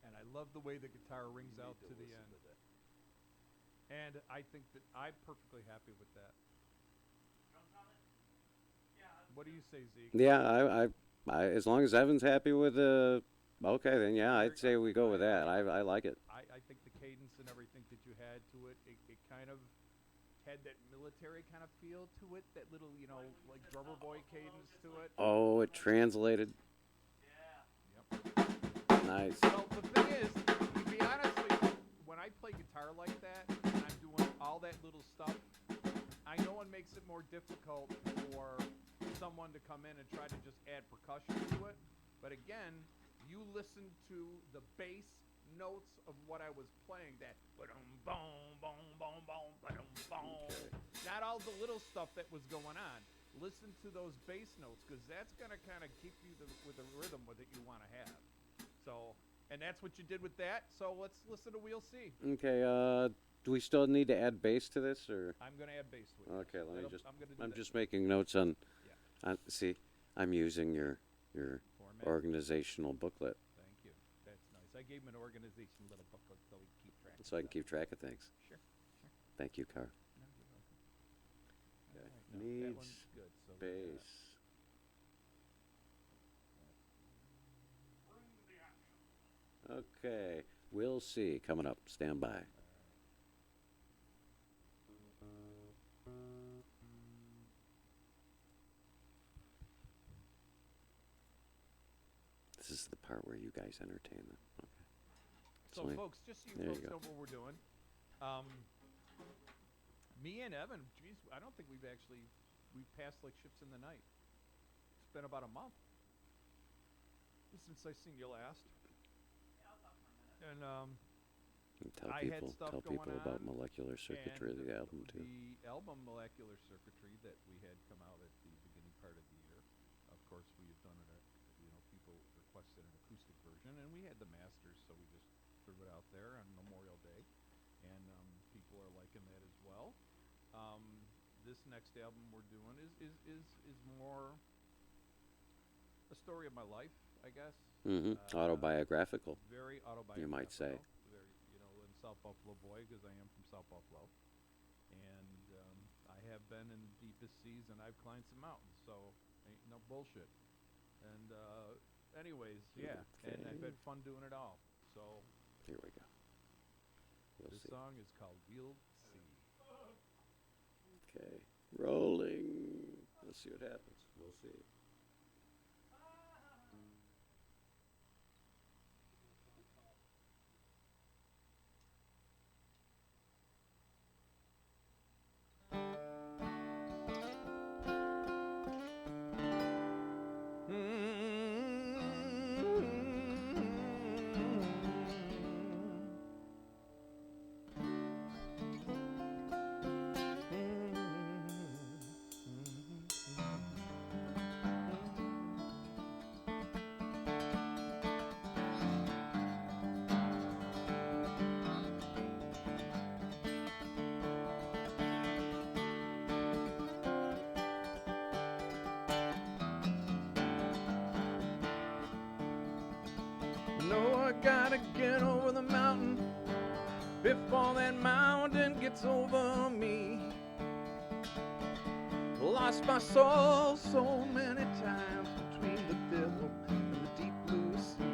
S6: And I love the way the guitar rings out to the end. And I think that I'm perfectly happy with that. What do you say, Zeke?
S3: Yeah, I as long as Evan's happy with okay, then yeah, I'd say we go with that. I like it.
S6: I think the cadence and everything that you had to it, it kind of had that military kind of feel to it, that little, you know, like drummer boy cadence to it.
S3: Oh, it translated. Nice.
S6: Well, the thing is, to be honest with you, when I play guitar like that, and I'm doing all that little stuff, I know it makes it more difficult for someone to come in and try to just add percussion to it. But again, you listen to the bass notes of what I was playing, that ba-dum, boom, boom, boom, boom, ba-dum, boom. Not all the little stuff that was going on. Listen to those bass notes, because that's going to kind of keep you with the rhythm that you want to have. So, and that's what you did with that. So let's listen to We'll See.
S3: Okay, do we still need to add bass to this, or?
S6: I'm going to add bass to it.
S3: Okay, let me just.
S6: I'm gonna do
S3: I'm
S6: that.
S3: just making notes on.
S6: Yeah.
S3: See, I'm using your
S6: Format.
S3: organizational booklet,
S6: Thank you. That's nice. I gave him an organization little booklet so he can keep track of
S3: so I can
S6: stuff.
S3: keep track of things.
S6: Sure.
S3: Thank you, Car.
S6: No, you're welcome.
S3: Okay.
S6: All right, no, that
S3: Needs
S6: one's good. So we got-
S3: Bass. Okay, we'll see. Coming up. Stand by. This is the part where you guys entertain them. Okay.
S6: So,
S3: Sweet.
S6: folks, just so you
S3: There you
S6: folks
S3: go.
S6: know what we're doing. Me and Evan, geez, I don't think we've passed like ships in the night. It's been about a month since I seen you last. And
S3: And tell
S6: I had
S3: people,
S6: stuff
S3: tell people
S6: going
S3: about
S6: on,
S3: Molecular Circuitry,
S6: and
S3: the album too.
S6: The album Molecular Circuitry that we had come out at the beginning part of the year. Of course, we had done it. People requested an acoustic version, and we had the masters, so we just threw it out there on Memorial Day, and people are liking that as well. This next album we're doing is more a story of my life, I guess.
S3: Autobiographical.
S6: Very autobiographical.
S3: You might say.
S6: Very, and South Buffalo boy, because I am from South Buffalo. And I have been in the deepest seas, and I've climbed some mountains, so ain't no bullshit. And anyways, yeah, and I've had fun doing it all. So
S3: Here we go. We'll
S6: this
S3: see.
S6: song is called We'll See.
S3: Okay. Rolling. Let's see what happens. We'll see.
S2: No, I gotta get over the mountain. before that mountain gets over me. Lost my soul so many times between the devil and the deep blue sea.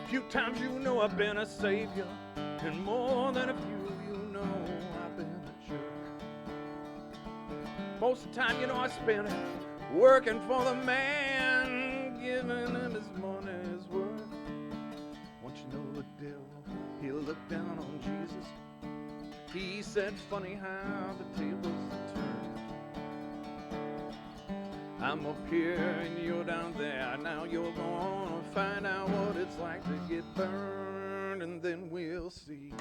S2: Few times you know I've been a savior, and more than a few you know I've been a jerk. Most of the time you know I spent it working for the man, giving him his money's worth. Once you know the devil, he'll look down on Jesus. He said, funny how the tables turn. I'm up here and you're down there. Now you're gonna find out what it's like to get burned, and then we'll see.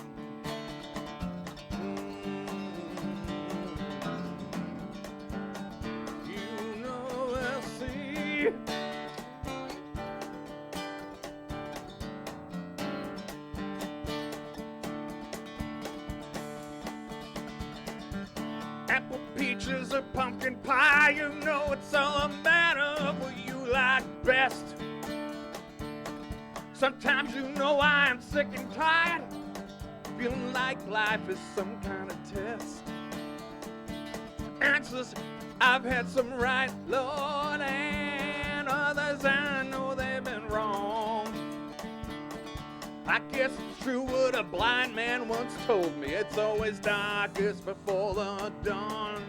S2: You know we'll see. Apple, peaches, or pumpkin pie, you know it's all a matter of what you like best. Sometimes you know I am sick and tired, feeling like life is some kind of test. Answers, I've had some right, Lord, and others I know they've been wrong. I guess it's true what a blind man once told me. It's always darkest before the dawn.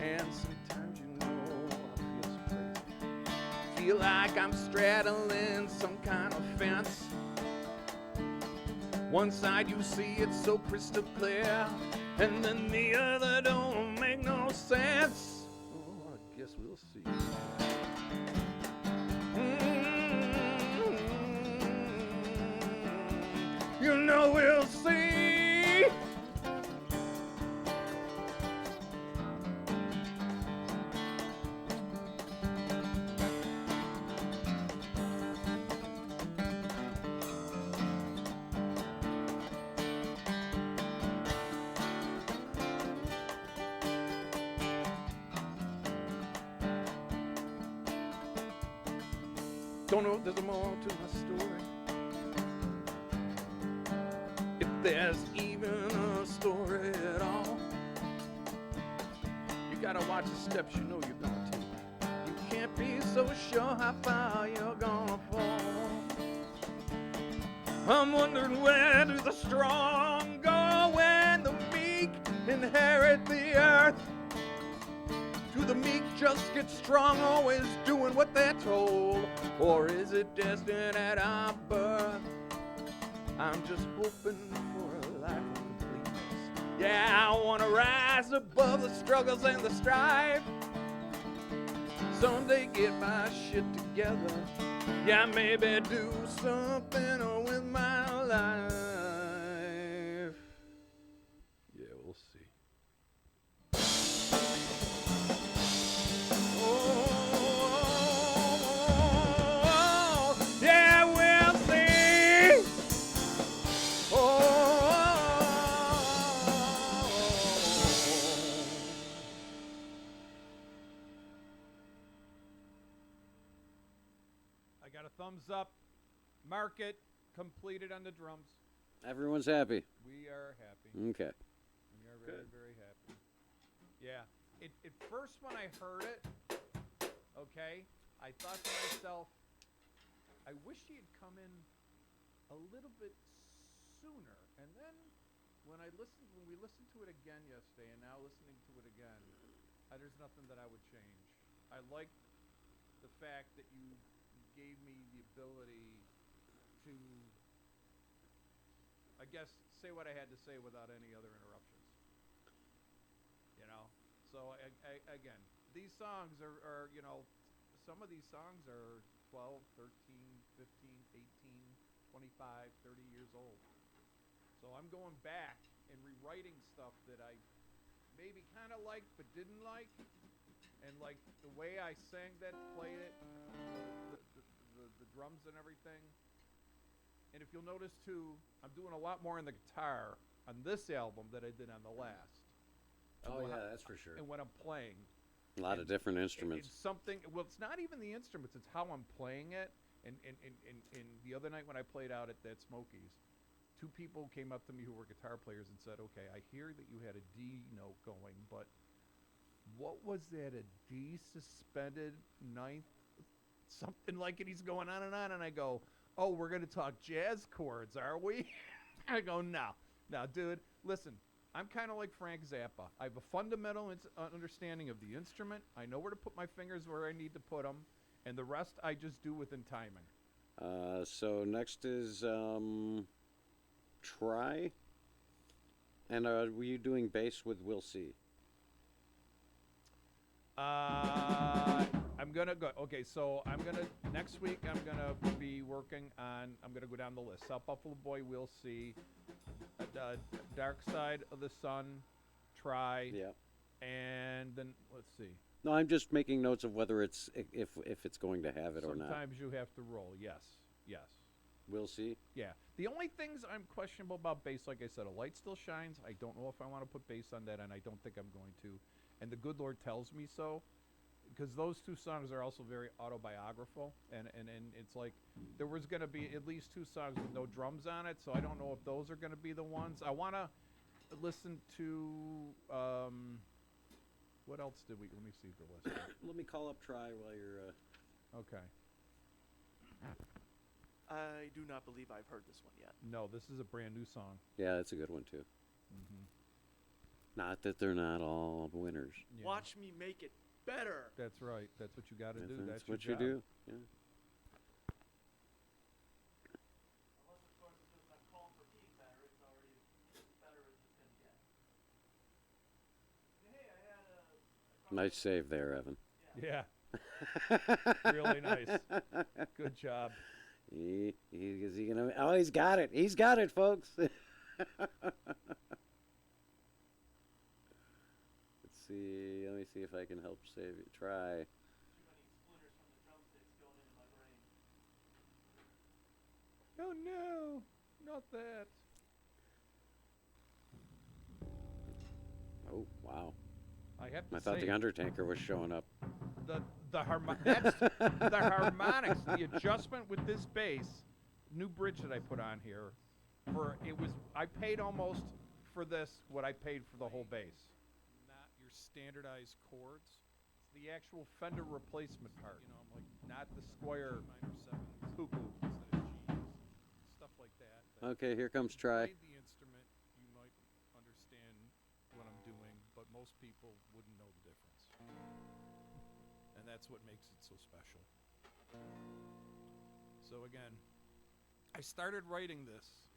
S2: And sometimes you know I feel so crazy. Feel like I'm straddling some kind of fence. One side you see it's so crystal clear, and then the other don't make no sense. Oh, I guess we'll see. You know we'll see. Don't know if there's more to my story, if there's even a story at all. You gotta watch the steps you know you're gonna take. You can't be so sure how far you're gonna fall. I'm wondering, where do the strong go when the meek inherit the earth? Do the meek just get strong, always doing what they're told? Or is it destined at our birth? I'm just hoping for a life of completeness. Yeah, I want to rise above the struggles and the strife. Someday get my shit together. Yeah, maybe do something with my life. Yeah, we'll see. Yeah, we'll see.
S6: I got a thumbs up. Mark it. Completed on the drums.
S3: Everyone's happy.
S6: We are happy.
S3: Okay.
S6: We are very, very happy. Yeah. At first, when I heard it, okay, I thought to myself, I wish he had come in a little bit sooner. And then when we listened to it again yesterday, and now listening to it again, there's nothing that I would change. I like the fact that you gave me the ability to, I guess, say what I had to say without any other interruptions. You know? So, again, these songs are, you know, some of these songs are 12, 13, 15, 18, 25, 30 years old. So I'm going back and rewriting stuff that I maybe kind of liked but didn't like. And, like, the way I sang that, played it, the drums and everything. And if you'll notice, too, I'm doing a lot more on the guitar on this album than I did on the last.
S3: Oh, yeah, that's for sure.
S6: And when I'm playing.
S3: A lot of different instruments.
S6: It's something, well, it's not even the instruments, it's how I'm playing it. And the other night when I played out at that Smokies, two people came up to me who were guitar players and said, "Okay, I hear that you had a D note going, but what was that? A D suspended ninth, something like it?" He's going on, and I go, "Oh, we're gonna talk jazz chords, are we?" I go, "No, dude. Listen, I'm kind of like Frank Zappa. I have a fundamental understanding of the instrument. I know where to put my fingers where I need to put them, and the rest I just do within timing."
S3: So next is Try. And were you doing bass with We'll See?
S6: I'm gonna go. Okay, so next week. I'm gonna be working on. I'm gonna go down the list. South Buffalo Boy, We'll See. Dark Side of the Sun, Try.
S3: Yeah.
S6: And then let's see.
S3: No, I'm just making notes of whether it's if it's going to have it or not.
S6: Sometimes you have to roll. Yes.
S3: We'll See.
S6: Yeah. The only things I'm questionable about bass, like I said, A Light Still Shines. I don't know if I want to put bass on that, and I don't think I'm going to. And The Good Lord Tells Me So, because those two songs are also very autobiographical, and it's like there was going to be at least two songs with no drums on it, so I don't know if those are going to be the ones. I want to listen to what else did we? Let me see the list.
S3: Let me call up Try while you're.
S6: Okay.
S8: I do not believe I've heard this one yet.
S6: No, this is a brand new song.
S3: Yeah, that's a good one too.
S6: Mm-hmm.
S3: Not that they're not all winners.
S6: Yeah.
S8: Watch me make it better.
S6: That's right. That's what you got to do.
S3: That's
S6: your
S3: what you
S6: job.
S3: do. Yeah.
S8: Unless, of course, it doesn't have calling for being better. It's already as better as it's going to get. Hey, I had a
S3: Nice save there, Evan.
S6: Yeah. Really nice. Good job.
S3: Is he gonna? Oh, he's got it. He's got it, folks. Let's see. Let me see if I can help save it. Try.
S8: too many splinters from the drumsticks going into my brain.
S6: Oh no, not that.
S3: Oh, wow.
S6: I have to
S3: I thought
S6: say,
S3: the Undertaker was showing up.
S6: the harmonics, the adjustment with this bass, new bridge that I put on here, I paid almost for this what I paid for the whole bass. Not your standardized chords. It's the actual Fender replacement part. You know, I'm like not the Squire cuckoo instead of G's, stuff like that.
S3: Okay, here comes Try.
S6: Played the instrument, you might understand what I'm doing, but most people wouldn't know the difference. And that's what makes it so special. So again, I started writing this,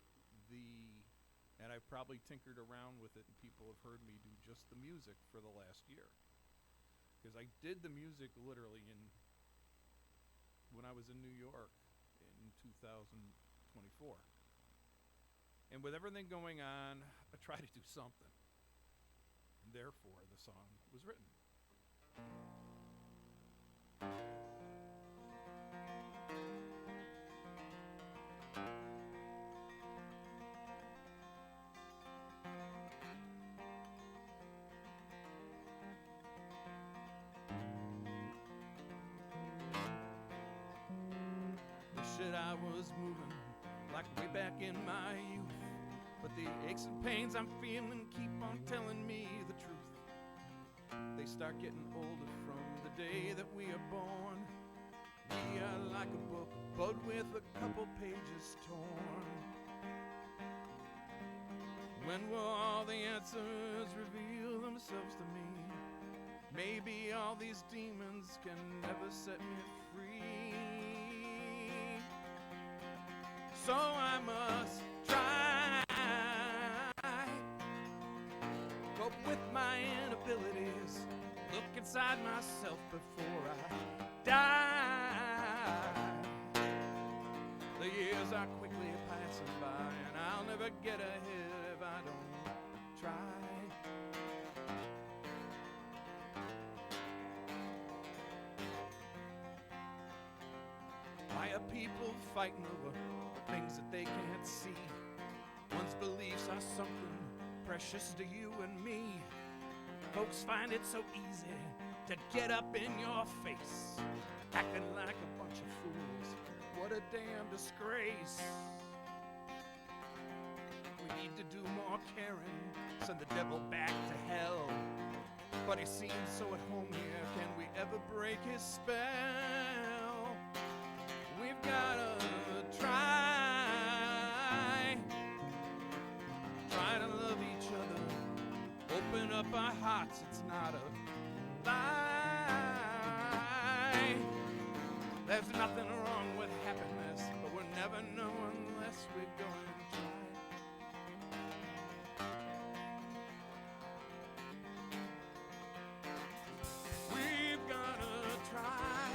S6: and I've probably tinkered around with it, and people have heard me do just the music for the last year. Because I did the music literally when I was in New York in 2024. And with everything going on, I try to do something. And therefore, the song was written. Wish that I was moving like way back in my youth. But the aches and pains I'm feeling keep on telling me the truth. They start getting older from the day that we are born. We are like a book, but with a couple pages torn. When will all the answers reveal themselves to me? Maybe all these demons can never set me free. So I must try, cope with my inabilities, look inside myself before I die. The years are quickly passing by, and I'll never get ahead if I don't try. Why are people fighting over things that they can't see? One's beliefs are something precious to you and me. Folks find it so easy to get up in your face, acting like a bunch of fools. What a damn disgrace.
S1: We need to do more caring, send the devil back to hell. But he seems so at home here, can we ever break his spell? We've gotta try to love each other, open up our hearts, it's not a lie. There's nothing wrong with happiness, but we'll never know unless we go and try. We've gotta try.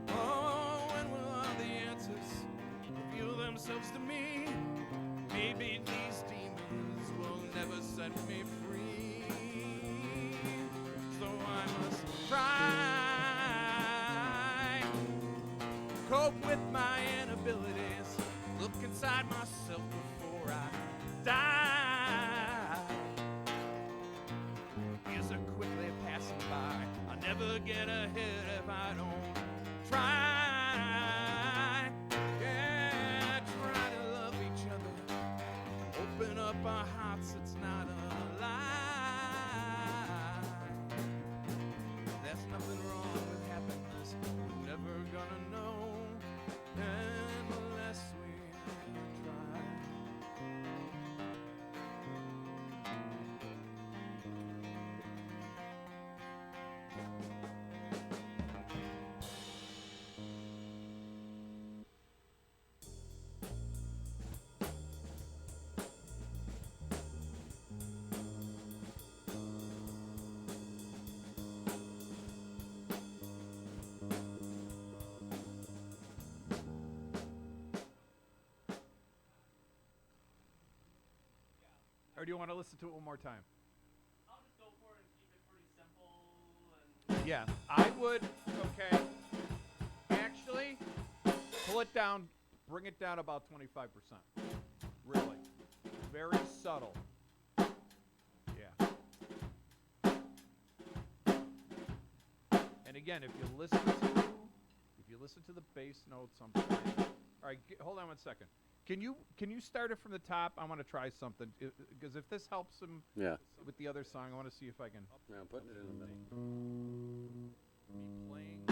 S1: Oh, when will all the answers reveal themselves to me? Maybe these demons will never set me free. So I must try, cope with my inabilities, look inside myself before I die. Years are quickly passing by, I'll never get ahead if I don't try. Yeah, try to love each other, open up our hearts, it's not a lie. There's nothing wrong with happiness, we're never gonna know unless we try.
S6: Or do you want to listen to it one more time?
S8: I'll just go for it and keep it pretty simple. And
S6: Yeah, I would. Okay. Actually, pull it down, bring it down about 25%. Really. Very subtle. Yeah. And again, if you listen to the bass notes, I'm playing. All right, hold on one second. Can you start it from the top? I want to try something because if this helps him
S3: Yeah.
S6: with the other song, I want to see if I can.
S3: Yeah, I'm putting it in the middle.
S6: Me playing.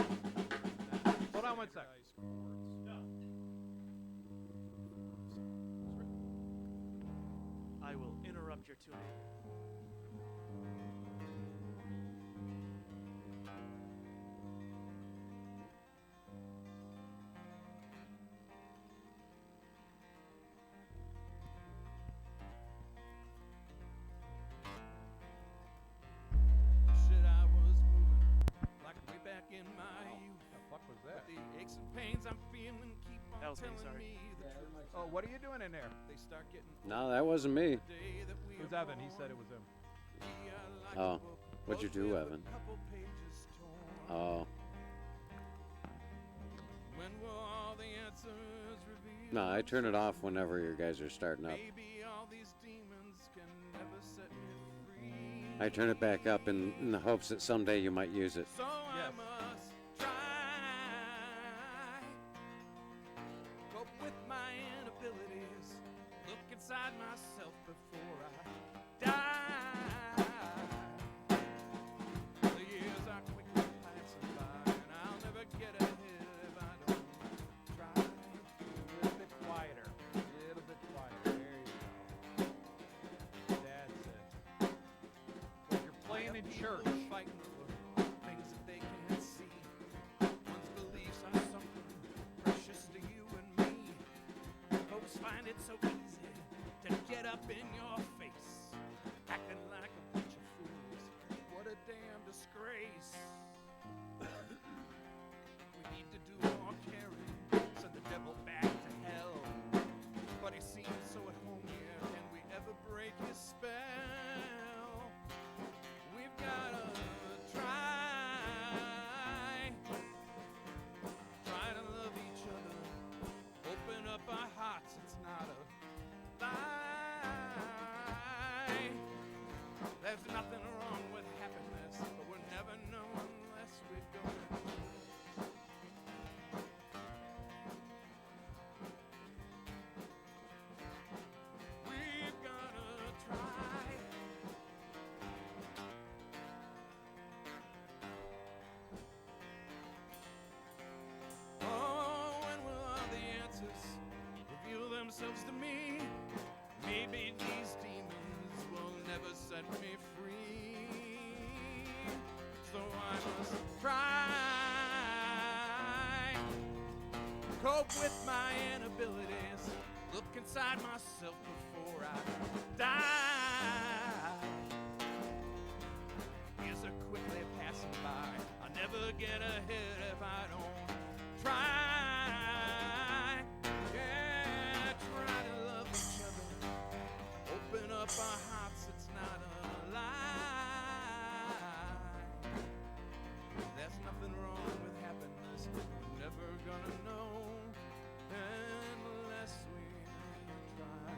S6: Hold on one sec.
S8: I will interrupt your tuning.
S1: Shit, I was moving like way back in my youth.
S6: The fuck was
S1: But
S6: that?
S1: the aches and pains I'm feeling keep on
S8: That was me,
S1: telling
S8: sorry.
S1: me the truth.
S6: Oh, what are you doing in there?
S1: They start getting
S3: No, that wasn't me.
S1: the day that we
S6: Who's
S1: are
S6: Evan? He
S1: born.
S6: said it was him.
S1: We are like
S3: Oh,
S1: a book
S3: what'd you
S1: closed
S3: do,
S1: with a
S3: Evan?
S1: couple pages torn.
S3: Oh,
S1: When will all the answers reveal
S3: no, I turn it
S1: themselves
S3: off whenever you guys are starting up.
S1: Maybe all these demons can never set me free.
S3: I turn it back up in the hopes that someday you might use it.
S1: So I
S6: Yes.
S1: must try, cope with my inabilities, look inside myself before I die. The years are quickly passing by, and I'll never get ahead if I don't try.
S6: A little bit quieter. A little bit quieter. There you go. That's it. Like you're playing in church.
S1: Fighting for things that they can't see. One's beliefs are something precious to you and me. Folks find it so easy to get up in your face, acting like a bunch of fools. What a damn disgrace. We need to do more caring, send the devil back to hell. But he seems so at home here, can we ever break his spell? We've gotta try to love each other, open up our hearts, it's not a lie. try. Cope with my inabilities. Look inside myself before I die. Years are quickly passing by. I never get ahead if I don't try. Yeah, try to love each other. Open up our hearts, it's not a lie. There's nothing wrong with happiness. We're never gonna know unless we try.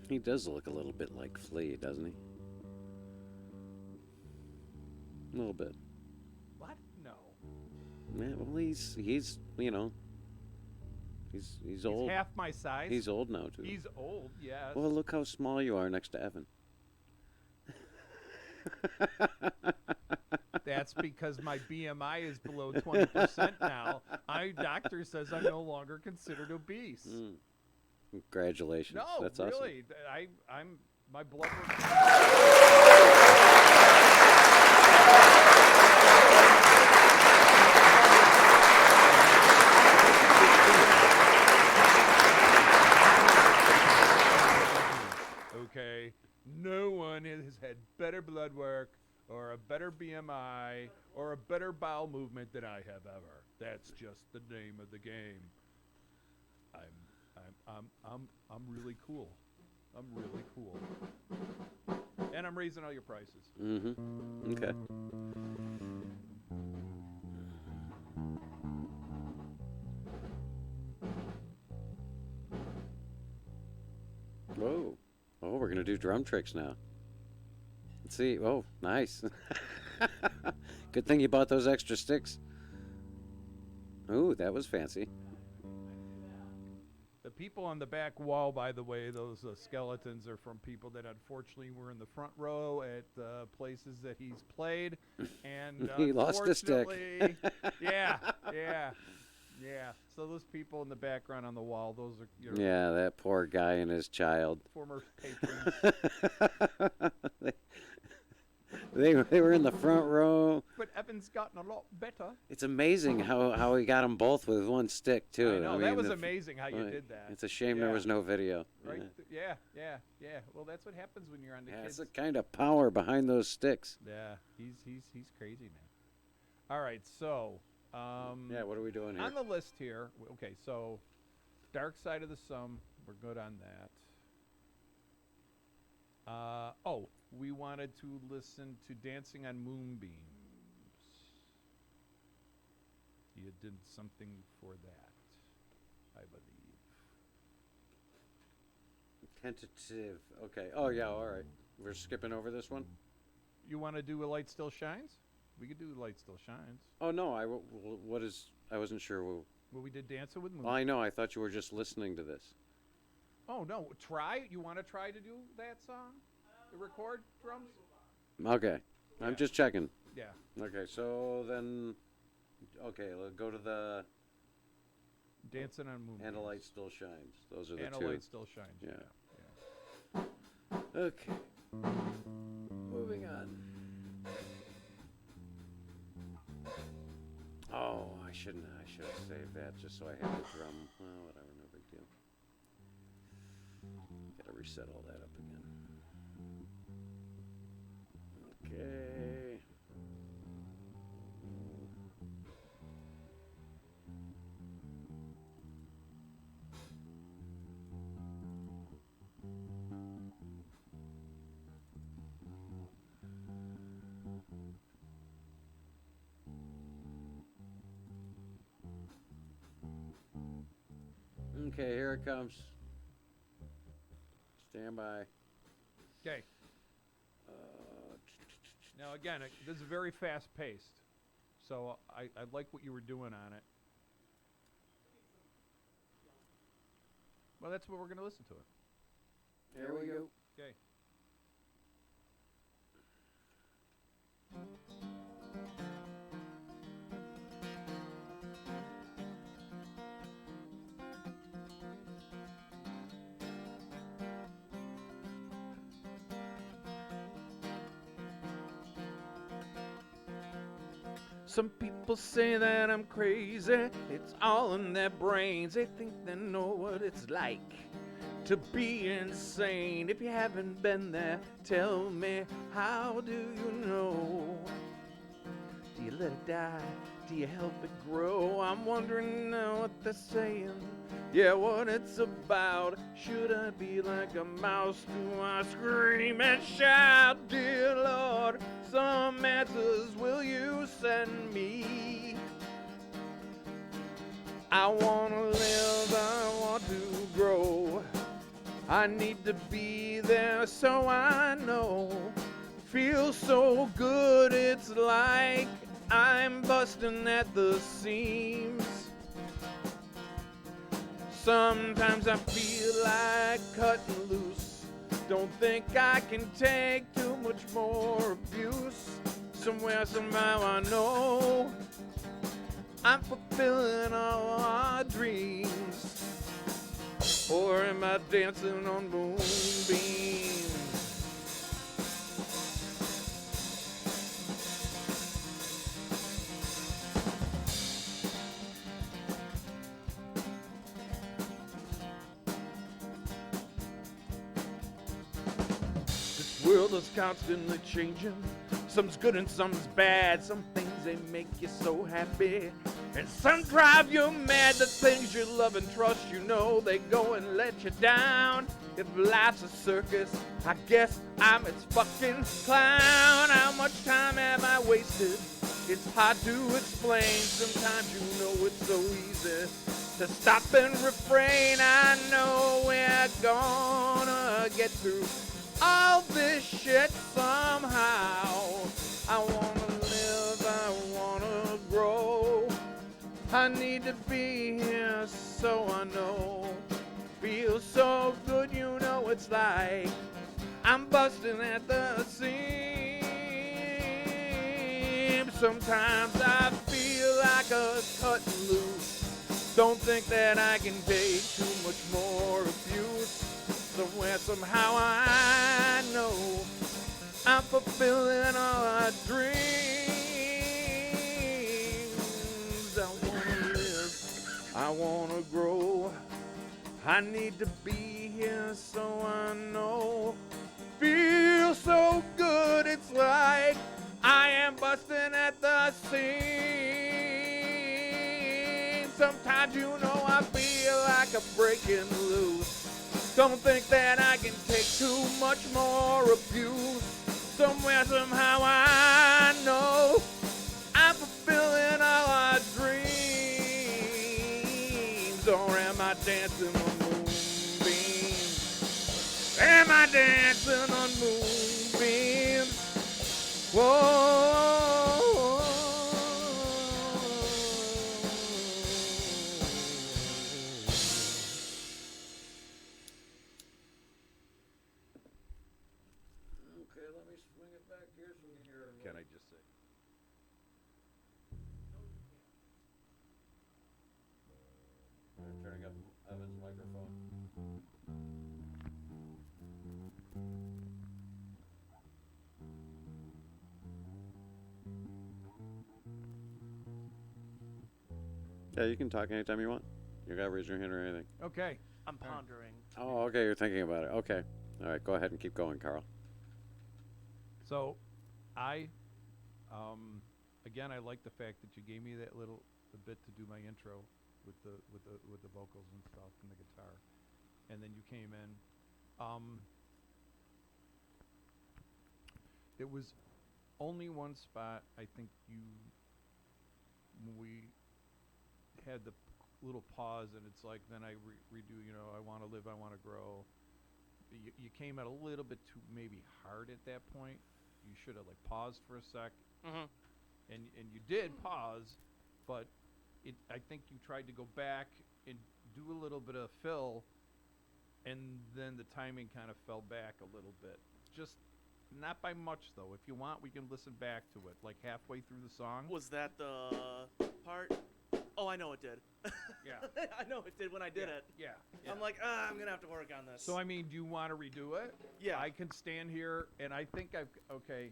S10: He does look a little bit like Flea, doesn't he? A little bit.
S6: What? No.
S10: Yeah, well, he's you know, he's
S6: He's
S10: old.
S6: half my size.
S10: He's old now too.
S6: He's old, yes.
S10: Well, look how small you are next to Evan.
S6: That's because my BMI is below 20% now. My doctor says I'm no longer considered obese.
S10: Mm. Congratulations.
S6: No,
S10: That's awesome.
S6: really. I'm my blood work. Okay, no one has had better blood work or a better BMI or a better bowel movement than I have ever. That's just the name of the game. I'm really cool. I'm really cool. And I'm raising all your prices.
S10: Mm-hmm. Okay. Whoa. Oh, we're gonna do drum tricks now. Let's see. Oh, nice. Good thing you bought those extra sticks. Ooh, that was fancy.
S6: The people on the back wall, by the way, those skeletons are from people that unfortunately were in the front row at places that he's played. And
S10: He lost a stick.
S6: unfortunately- yeah. So those people in the background on the wall, those are your
S10: Yeah, that poor guy and his child.
S6: former patrons.
S10: They were in the front row.
S6: But Evan's gotten a lot better.
S10: It's amazing how he got them both with one stick too.
S6: I know,
S10: mean,
S6: that was
S10: if-
S6: amazing how you did that.
S10: It's a shame there
S6: Yeah.
S10: was no video.
S6: Right? Yeah. Well, that's what happens when you're on the
S10: Yeah,
S6: kids.
S10: it's the kind of power behind those sticks.
S6: Yeah, he's crazy, man. All right, so
S10: Yeah, what are we doing here?
S6: on the list here. Okay, so Dark Side of the Sun, we're good on that. We wanted to listen to Dancing on Moonbeams. You did something for that, I believe.
S10: Tentative. Okay. Oh yeah. All right. We're skipping over this one.
S6: You want to do A Light Still Shines? We could do Light Still Shines.
S10: Oh no. What is? I wasn't sure.
S6: Well, we did Dancing with Moonbeams.
S10: Well, I know. I thought you were just listening to this.
S6: Oh no! Try. You want to try to do that song? The record drums?
S10: Okay. I'm just checking.
S6: Yeah.
S10: Okay. So then. Okay. Let's go to the.
S6: Dancing on Moonbeams.
S10: And a Light Still Shines. Those are the
S6: And
S10: two.
S6: A Light Still Shines.
S10: Yeah. Okay. Moving on. Oh, I should have saved that just so I had the drum. Well, whatever, no big deal. Gotta reset all that up again. Okay. Okay, here it comes. Stand by.
S6: Okay. Now again, this is very fast paced, so I like what you were doing on it. Well, that's what we're gonna listen to it.
S10: Here we go.
S6: Okay.
S2: Some people say that I'm crazy. It's all in their brains. They think they know what it's like to be insane. If you haven't been there, tell me, how do you know? Do you let it die? Do you help it grow? I'm wondering now what they're saying. Yeah, what it's about. Should I be like a mouse? Do I scream and shout? Dear Lord, some answers will you send me? I wanna live, I want to grow. I need to be there so I know. Feels so good, it's like I'm busting at the seams. Sometimes I feel like cutting loose. Don't think I can take too much more abuse. Somewhere, somehow I know I'm fulfilling all our dreams. Or am I dancing on moonbeams? This world is constantly changing. Some's good and some's bad. Some things they make you so happy, and some drive you mad. The things you love and trust, you know they go and let you down. If life's a circus, I guess I'm its fucking clown. How much time have I wasted? It's hard to explain. Sometimes you know it's so easy to stop and refrain. I know we're gonna get through all this shit somehow. I wanna live, I wanna grow. I need to be here so I know. Feels so good, you know it's like I'm busting at the seams. Sometimes I feel like a cutting loose. Don't think that I can take too much more abuse. Somewhere, somehow I know I'm fulfilling all our dreams. I wanna live, I wanna grow. I need to be here so I know. Feels so good, it's like I am busting at the seams. Sometimes you know I feel like I'm breaking loose. Don't think that I can take too much more abuse. Somewhere, somehow I know I'm fulfilling all our dreams. Or am I dancing on moonbeams? Am I dancing on moonbeams? Whoa.
S10: Okay, let me swing it back here so we can hear it.
S2: Can I just say?
S10: I'm turning up Evan's microphone. Yeah, you can talk anytime you want. You gotta raise your hand or anything.
S6: Okay.
S8: I'm pondering.
S10: Oh, okay, you're thinking about it. Okay. All right, go ahead and keep going, Carl.
S6: So, again, I like the fact that you gave me that little bit to do my intro with the vocals and stuff and the guitar, and then you came in. It was only one spot I think when we had the little pause, and it's like then I redo. You know, I want to live, I want to grow. You came at a little bit too maybe hard at that point. You should have like paused for a sec,
S8: Mm-hmm.
S6: and you did pause, but I think you tried to go back and do a little bit of fill, and then the timing kind of fell back a little bit. Just not by much though. If you want, we can listen back to it, like halfway through the song.
S8: Was that the part? Oh, I know it did.
S6: Yeah.
S8: I know it did when I did it.
S6: Yeah.
S8: I'm like, I'm gonna have to work on this.
S6: So I mean, do you want to redo it?
S8: Yeah.
S6: I can stand here, and I think I've okay.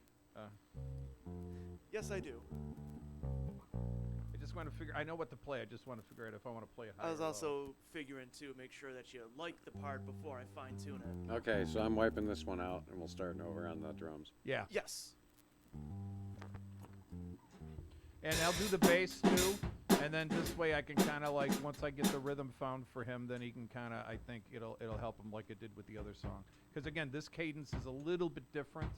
S8: Yes, I do.
S6: I just want to figure. I know what to play. I just want to figure out if I want to play it.
S8: I was
S6: high or low.
S8: also figuring to make sure that you like the part before I fine tune it.
S10: Okay, so I'm wiping this one out, and we'll start over on the drums.
S6: Yeah.
S8: Yes.
S6: And I'll do the bass too, and then this way I can kind of like once I get the rhythm found for him, then he can kind of I think it'll help him like it did with the other song. Because again, this cadence is a little bit different.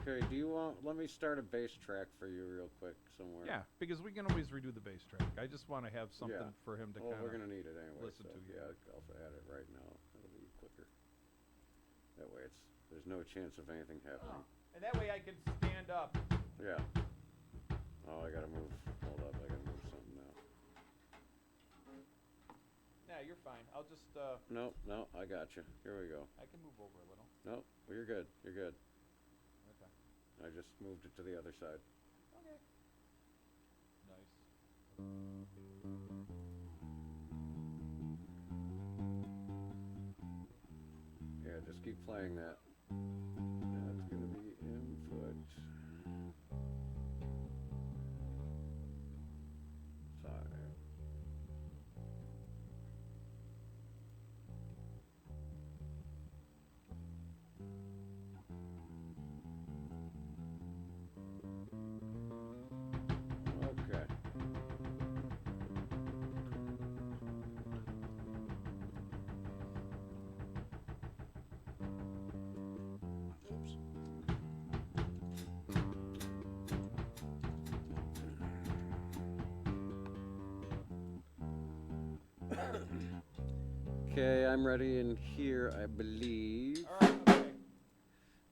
S10: Okay, do you want? Let me start a bass track for you real quick somewhere.
S6: Yeah, because we can always redo the bass track. I just want to have something
S10: Yeah.
S6: for him to
S10: Well,
S6: kind
S10: we're
S6: of.
S10: gonna need it anyway.
S6: listen
S10: so
S6: to,
S10: yeah,
S6: yeah.
S10: I'll add it right now. It'll be quicker. That way, there's no chance of anything happening.
S6: And that way I can stand up.
S10: Yeah. Oh, I gotta move. Hold up, I gotta move something now.
S6: Yeah, you're fine. I'll just.
S10: No, I got you. Here we go.
S6: I can move over a little.
S10: No, well, you're good. You're good.
S6: Okay.
S10: I just moved it to the other side.
S6: Okay. Nice.
S10: Yeah, just keep playing that. That's gonna be input. Sorry. Okay. Oops. Okay, I'm ready in here, I believe.
S6: All right. Okay.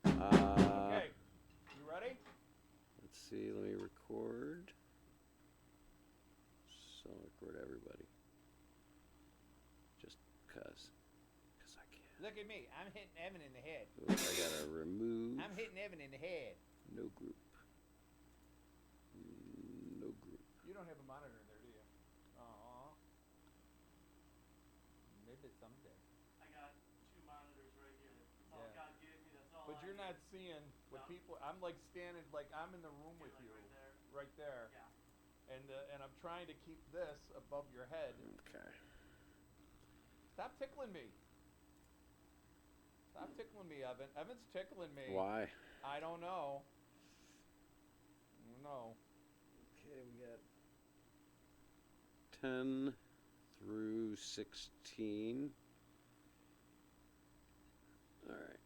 S10: Uh,
S6: Okay. You ready?
S10: Let's see, let me record. So record everybody. Just cause I can.
S4: Look at me. I'm hitting Evan in the head.
S10: Oops, I gotta remove.
S4: I'm hitting Evan in the head.
S10: No group. No group.
S6: You don't have a monitor in there, do you?
S4: Aw. Maybe someday.
S8: I got 2 monitors right here. That's all
S6: Yeah.
S8: God gave me. That's all.
S6: But you're not seeing what
S8: No.
S6: people. I'm like standing, like I'm in the room with
S8: like
S6: you,
S8: right there.
S6: right there,
S8: Yeah.
S6: and I'm trying to keep this above your head.
S10: Okay.
S6: Stop tickling me. Stop tickling me, Evan. Evan's tickling me.
S10: Why?
S6: I don't know. No.
S10: Okay, we got 10 through 16. All right.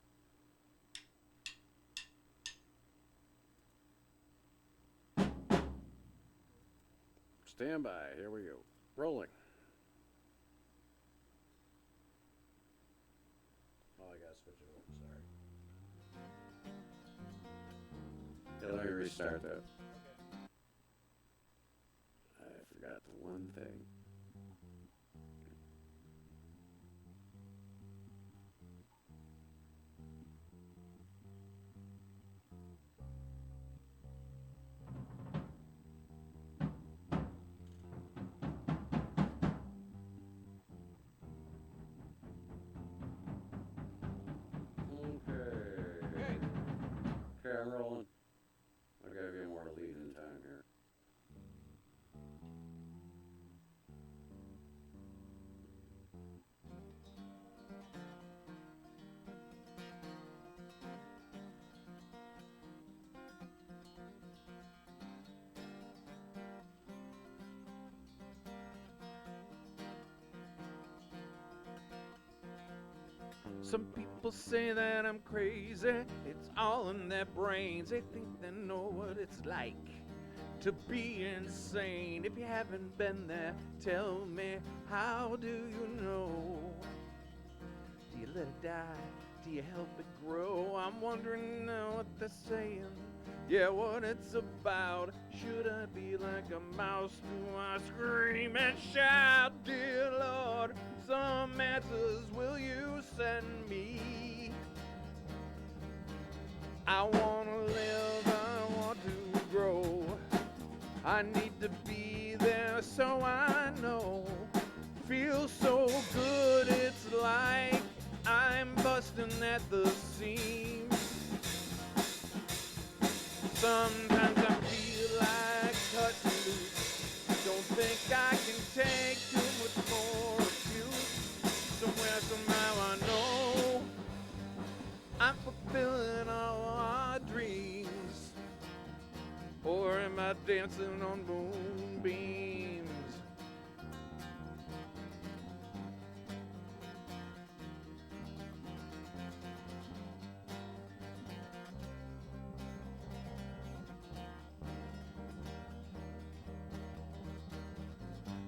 S10: Stand by. Here we go. Rolling. Oh, I gotta switch it over. Sorry. Yeah, let me restart that. I forgot the one thing. Okay. Okay, I'm rolling. I gotta get more lead in time here.
S6: Some people say that I'm crazy. It's all in their brains. They think they know what it's like
S2: to be insane. If you haven't been there, tell me, how do you know? Do you let it die? Do you help it grow? I'm wondering now what they're saying. Yeah, what it's about. Should I be like a mouse? Do I scream and shout? Dear Lord, some answers will you send me? I wanna live, I want to grow. I need to be there so I know. Feels so good, it's like I'm busting at the seams. Sometimes I feel like cutting loose. Don't think I can take too much more abuse. Somewhere, somehow I know I'm fulfilling all our dreams. Or am I dancing on moonbeams?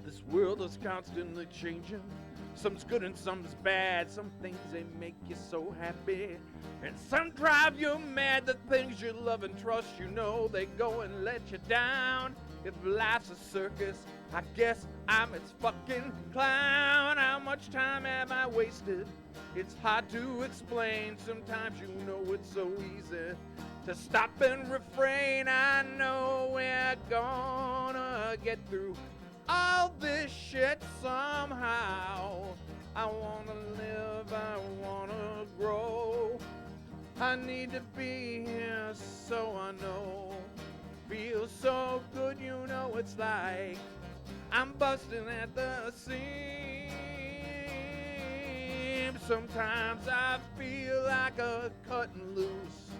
S2: This world is constantly changing. Some's good and some's bad. Some things they make you so happy, and some drive you mad. The things you love and trust, you know, they go and let you down. If life's a circus, I guess I'm its fucking clown. How much time have I wasted? It's hard to explain. Sometimes you know it's so easy to stop and refrain. I know we're gonna get through all this shit somehow. I wanna live, I wanna grow. I need to be here so I know. Feels so good, you know it's like I'm busting at the seams. Sometimes I feel like a cutting loose.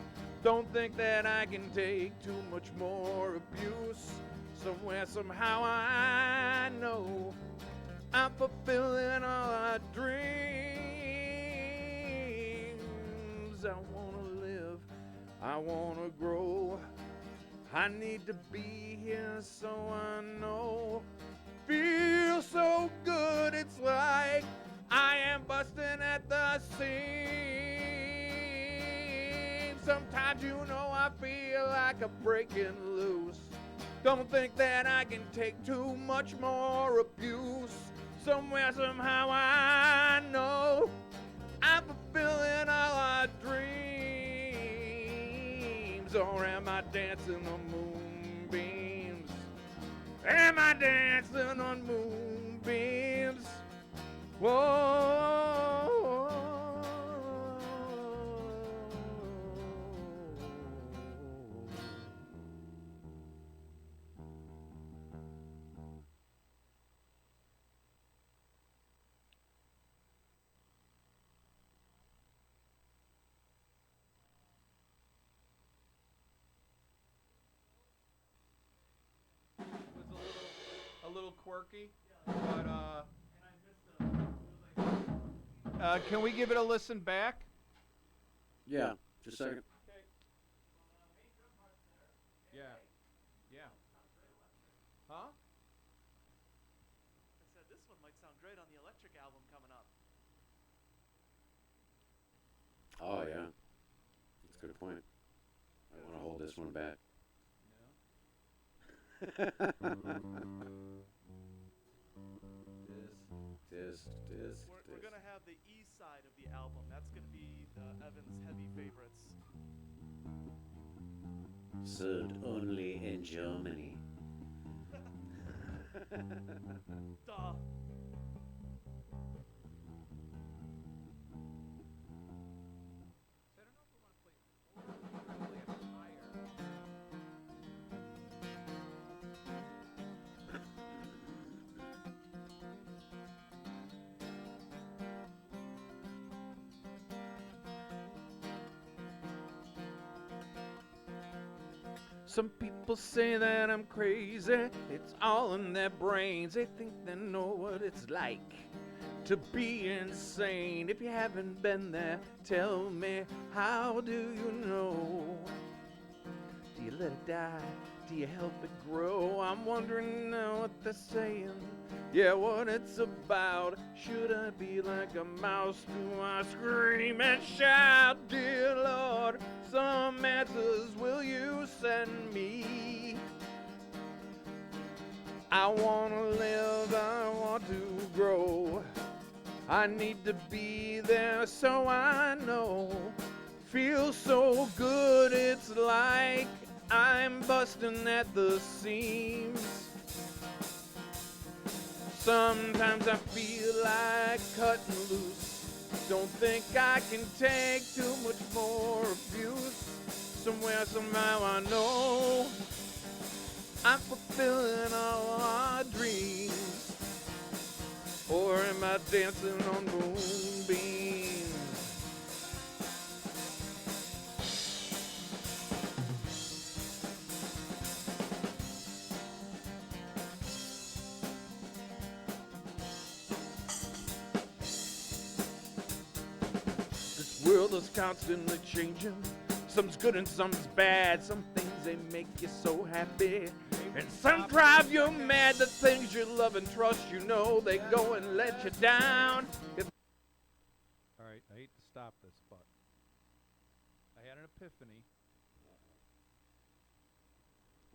S2: Don't think that I can take too much more abuse. Somewhere, somehow I know I'm fulfilling all our dreams. I wanna live, I wanna grow. I need to be here so I know. Feels so good, it's like I am busting at the seams. Sometimes you know I feel like I'm breaking loose. Don't think that I can take too much more abuse. Somewhere, somehow I know I'm fulfilling all our dreams. Or am I dancing on moonbeams? Am I dancing on moonbeams? Whoa.
S6: A little quirky, but can we give it a listen back?
S10: Yeah, just a second.
S6: Yeah. Yeah. Huh?
S8: I said this one might sound great on the Electric album coming up.
S10: Oh, yeah. That's a good point. I want to hold this one back.
S8: We're gonna have the E side of the album. That's gonna be the Evans heavy favorites.
S10: Sold only in Germany.
S8: Duh.
S2: Some people say that I'm crazy. It's all in their brains. They think they know what it's like to be insane. If you haven't been there, tell me, how do you know? Do you let it die? do you help it grow? I'm wondering now what they're saying. Yeah, what it's about. Should I be like a mouse? Do I scream and shout? Dear Lord, some answers will you send me? I want to live, I want to grow. I need to be there so I know. Feels so good, it's like I'm busting at the seams. Sometimes I feel like cutting loose. Don't think I can take too much more abuse. Somewhere, somehow I know I'm fulfilling all our dreams. Or am I dancing on moonbeams? This world is constantly changing. Some's good and some's bad. Some things they make you so happy, and some drive you mad. The things you love and trust, you know, they go and let you down.
S6: All right, I hate to stop this, but I had an epiphany.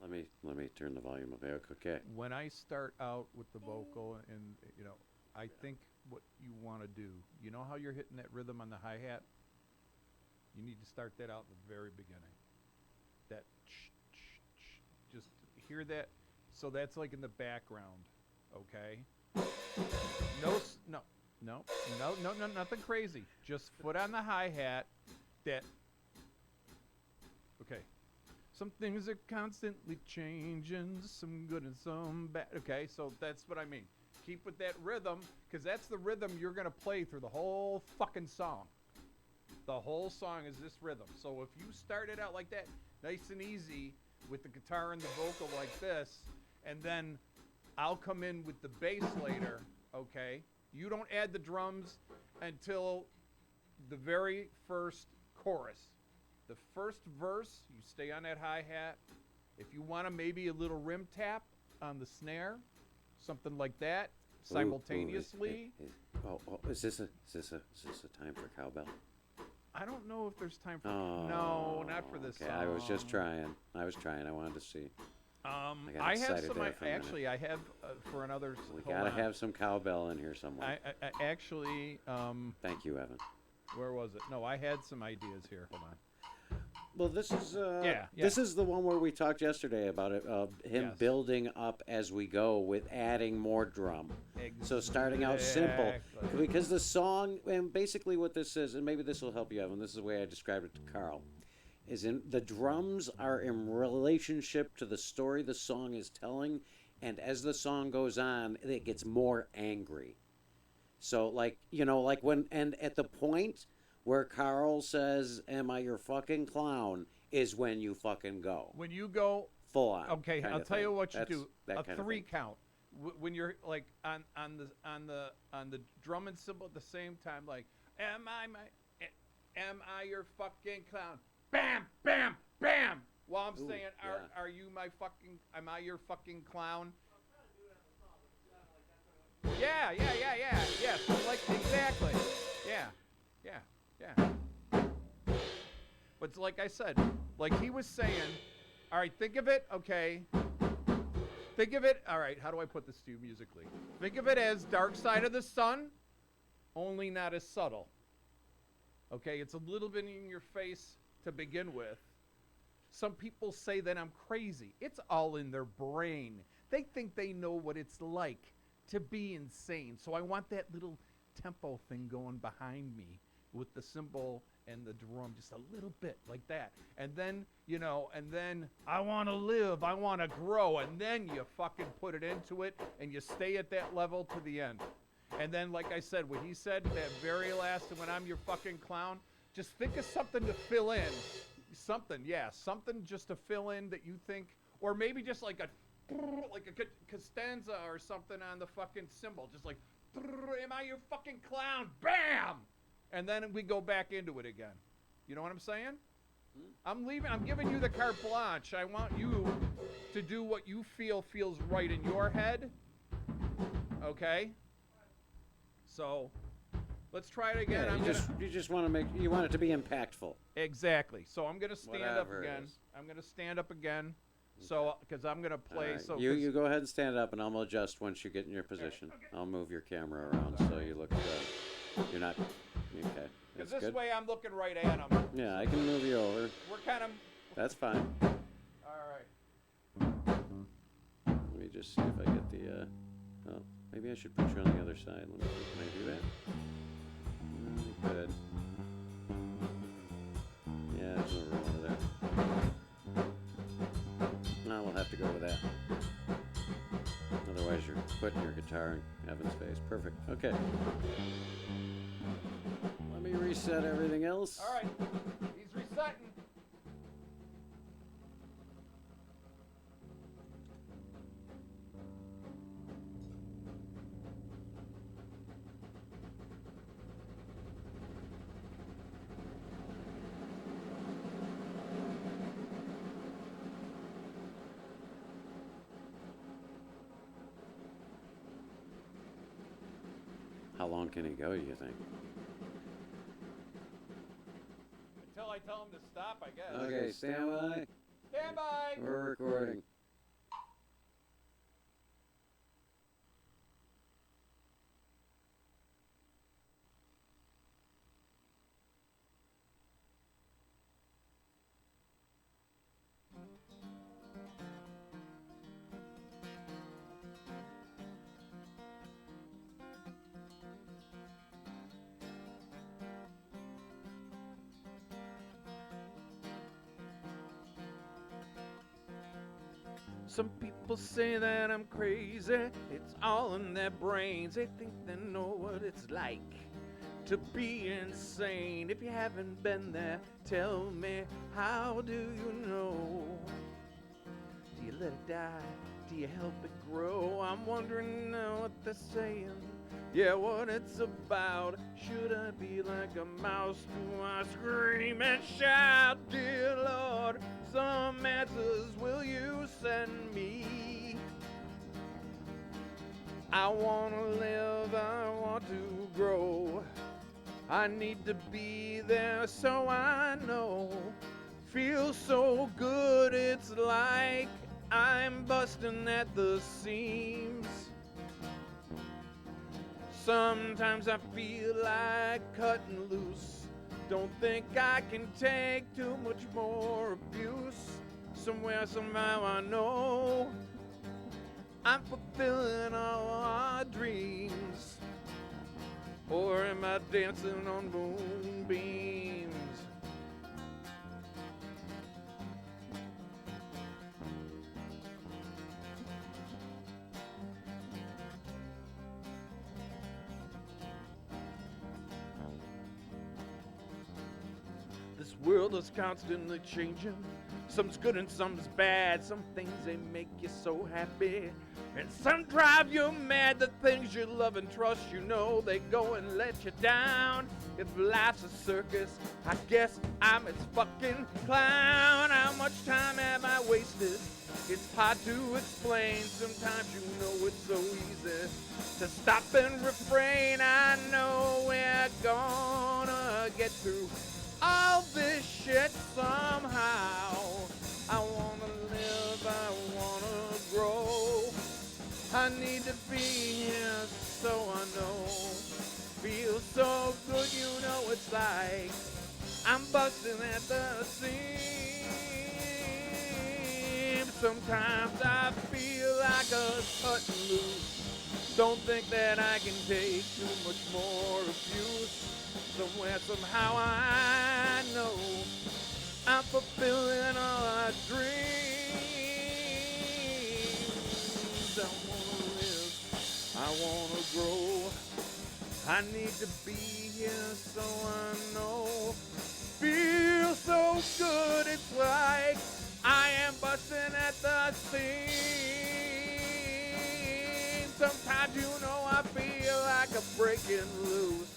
S10: Let me turn the volume up. Okay.
S6: When I start out with the vocal, and you know, I think what you want to do. You know how you're hitting that rhythm on the hi-hat? You need to start that out in the very beginning. That just hear that. So that's like in the background, okay? No, nothing crazy. Just foot on the hi-hat. That. Okay. Some things are constantly changing, some good and some bad. Okay, so that's what I mean. Keep with that rhythm, because that's the rhythm you're going to play through the whole fucking song. The whole song is this rhythm. So if you start it out like that, nice and easy, with the guitar and the vocal like this, and then I'll come in with the bass later, okay? You don't add the drums until the very first chorus. The first verse, you stay on that hi-hat. If you want to maybe a little rim tap on the snare, something like that, simultaneously.
S10: Is this a time for cowbell?
S6: I don't know if there's time for no, not for this
S10: okay.
S6: song.
S10: I was just trying. I wanted to see.
S6: I have some. Actually, I have for another.
S10: We gotta have some cowbell in here somewhere.
S6: I actually.
S10: Thank you, Evan.
S6: Where was it? No, I had some ideas here. Hold on.
S10: Well, this is
S6: yeah.
S10: This is the one where we talked yesterday about it, him
S6: Yes.
S10: building up as we go with adding more drum. So starting out simple,
S6: Exactly.
S10: because the song, and basically what this is, and maybe this will help you, Evan. This is the way I described it to Carl, is in the drums are in relationship to the story the song is telling, and as the song goes on, it gets more angry. So like when and at the point where Carl says, "Am I your fucking clown?" is when you fucking go
S6: When you go,
S10: full on.
S6: okay,
S10: kind
S6: I'll
S10: of
S6: tell you
S10: thing.
S6: what you
S10: That's
S6: do.
S10: that
S6: A
S10: kind of
S6: 3
S10: thing.
S6: count. When you're like on the drum and cymbal at the same time, like, am I your fucking clown? Bam, bam, bam. While I'm
S10: Ooh,
S6: saying,
S10: yeah.
S6: are you my fucking? Am I your fucking clown? Yeah. So like exactly. Yeah. But it's like I said, like he was saying, all right, think of it, okay. Think of it, all right, how do I put this to you musically? Think of it as Dark Side of the Sun, only not as subtle. Okay, it's a little bit in your face to begin with. Some people say that I'm crazy. It's all in their brain. They think they know what it's like to be insane. So I want that little tempo thing going behind me with the cymbal and the drum, just a little bit like that. And then, and then I want to live, I want to grow. And then you fucking put it into it and you stay at that level to the end. And then, like I said, what he said, that very last, when I'm your fucking clown, just think of something to fill in. Something just to fill in that you think, or maybe just like a Costanza or something on the fucking cymbal. Just like, am I your fucking clown? Bam! And then we go back into it again. You know what I'm saying? I'm giving you the carte blanche. I want you to do what you feel feels right in your head. Okay? So, let's try it again.
S10: Yeah,
S6: I'm
S10: you just want to you want it to be impactful.
S6: Exactly. So I'm gonna stand
S10: Whatever
S6: up
S10: it
S6: again.
S10: is.
S6: I'm gonna stand up again. So, because I'm gonna play.
S10: All right.
S6: So
S10: You go ahead and stand up, and I'll adjust once you get in your position. I'll move your camera around so you look good. You're not. Okay.
S6: Because
S10: That's
S6: this
S10: good.
S6: way I'm looking right at him.
S10: Yeah, I can move you over.
S6: We're kind of.
S10: That's fine.
S6: All right.
S10: Let me just see if I get the. Oh, maybe I should put you on the other side. Let me. Can I do that? Good. Yeah, there's no room over there. No, we'll have to go with that. Otherwise, you're putting your guitar in Evan's face. Perfect. Okay. Let me reset everything else.
S6: All right. He's resetting.
S10: How long can he go, you think?
S6: Until I tell him to stop, I guess.
S10: Okay, stand by.
S6: Stand by.
S10: We're recording.
S6: Some people say that I'm crazy. It's all in their brains. They think they know what it's like to be insane. If you haven't been there, tell me, how do you know? Do you let it die? Do you help it grow? I'm wondering now what they're saying. Yeah, what it's about. Should I be like a mouse? Do I scream and shout? Dear Lord, some answers will you send me? I want to live, I want to grow. I need to be there so I know. Feels so good, it's like I'm busting at the seams. Sometimes I feel like cutting loose. Don't think I can take too much more abuse. Somewhere, somehow I know I'm fulfilling all our dreams. Or am I dancing on moonbeams? This world is constantly changing. Some's good and some's bad. Some things they make you so happy, and some drive you mad. The things you love and trust, you know they go and let you down. If life's a circus, I guess I'm its fucking clown. How much time have I wasted? It's hard to explain. Sometimes you know it's so easy to stop and refrain. I know we're gonna get through all this shit somehow. I wanna live, I wanna grow. I need to be here so I know. Feels so good, you know it's like I'm busting at the seams. Sometimes I feel like a cutting loose. Don't think that I can take too much more abuse. Somewhere, somehow I know I'm fulfilling all our dreams. I wanna live, I wanna grow. I need to be here so I know. Feel so good, it's like I am busting at the seams. Sometimes you know I feel like I'm breaking loose.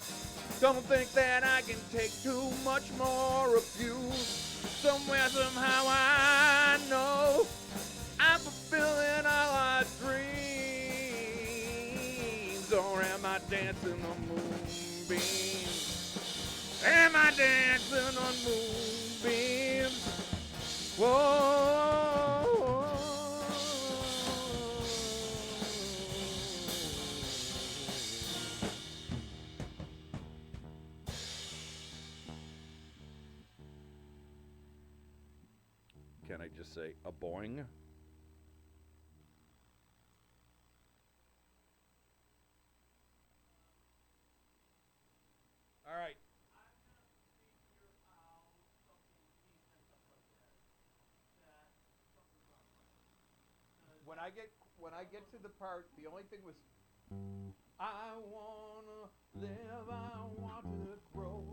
S6: Don't think that I can take too much more abuse. Somewhere, somehow I know I'm
S2: fulfilling all our dreams? Or am I dancing on moonbeams? Am I dancing on moonbeams? Whoa. Can I just say a boing?
S6: All right. When I get to the part, the only thing was, I wanna live, I want to grow,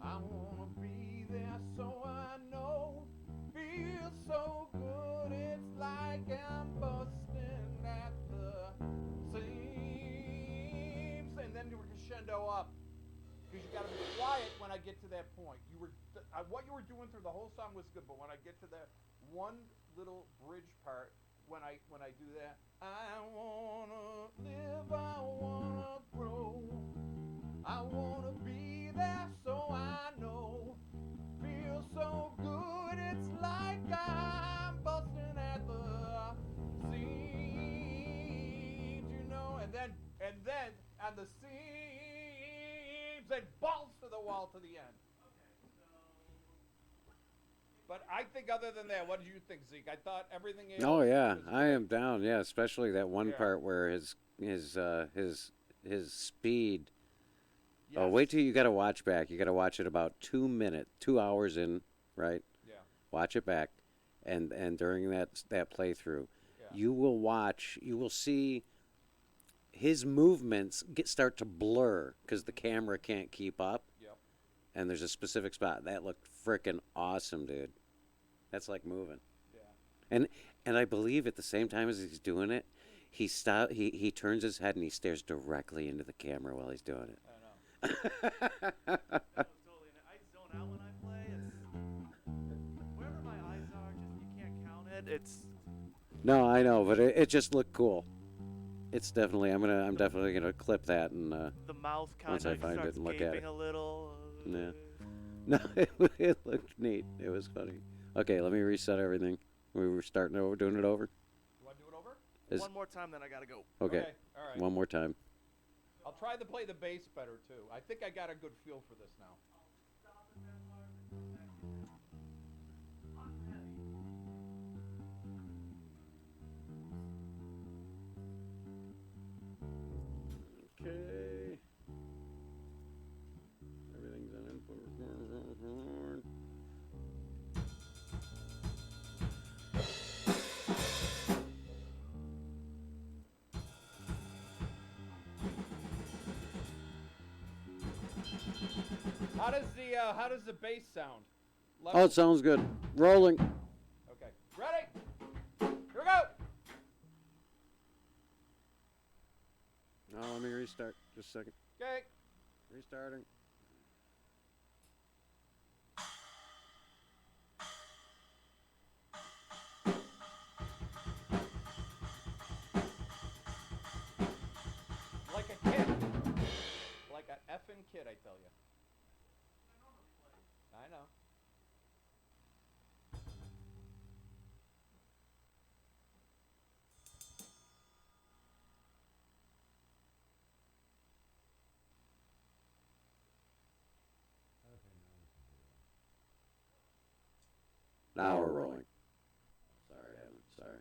S6: I wanna be there so I know, feel so good, it's like I'm busting at the seams, and then you crescendo up. Because you gotta be quiet when I get to that point. What you were doing through the whole song was good, but when I get to that one little bridge part, when I do that, I wanna live, I wanna grow, I wanna be there so I know, feel so good, it's like I'm busting at the seams, you know, and then on the seams, and balls to the wall to the end. But I think other than that, what did you think, Zeke? I thought everything else
S10: Oh yeah,
S6: was
S10: I
S6: great.
S10: am down. Yeah, especially that one
S6: Yeah.
S10: part where his speed. Oh,
S6: Yes.
S10: wait till you got to watch back. You got to watch it about 2 hours in, right?
S6: Yeah.
S10: Watch it back, and during that playthrough,
S6: Yeah.
S10: you will see his movements start to blur because the camera can't keep up.
S6: Yep.
S10: And there's a specific spot that looked frickin' awesome, dude. That's like moving.
S6: Yeah.
S10: And I believe at the same time as he's doing it, he turns his head and he stares directly into the camera while he's doing it.
S6: I know.
S8: Totally. I zone out when I play. It's wherever my eyes are, just you can't count it. It's
S10: No, I know, but it just looked cool. It's definitely I'm definitely gonna clip that and
S8: the mouth kind
S10: Once I
S8: of
S10: find it
S8: starts
S10: and look at
S8: gaping
S10: it.
S8: a little.
S10: Yeah. No, it looked neat. It was funny. Okay, let me reset everything. We were starting over, doing it over.
S6: You want to do it over?
S10: Is-
S8: One more time, then I gotta go.
S10: Okay,
S6: All right.
S10: one more time.
S6: I'll try to play the bass better too. I think I got a good feel for this now.
S10: Okay. Everything's on input.
S6: How does the bass sound?
S10: Oh, it sounds good. Rolling.
S6: Okay. Ready? Here we go.
S10: Oh, let me restart. Just a second.
S6: Okay.
S10: Restarting.
S6: Like a kid. Like an effing kid, I tell you. I know.
S10: Now we're rolling. Sorry, Evan. Sorry.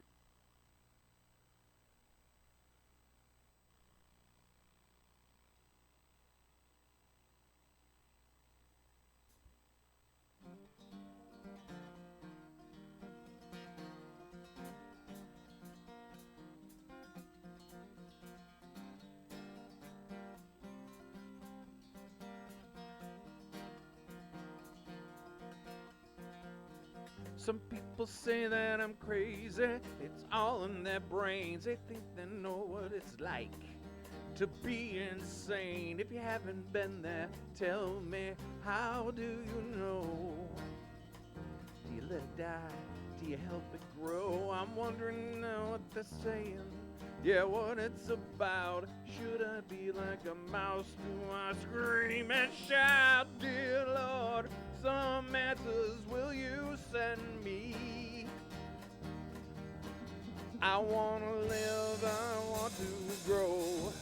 S2: Some people say that I'm crazy. It's all in their brains. They think they know what it's like to be insane. If you haven't been there, tell me, how do you know? Do you let it die? do you help it grow? I'm wondering now what they're saying. Yeah, what it's about. Should I be like a mouse? Do I scream and shout? Dear Lord, some answers will you send me? I want to live, I want to grow.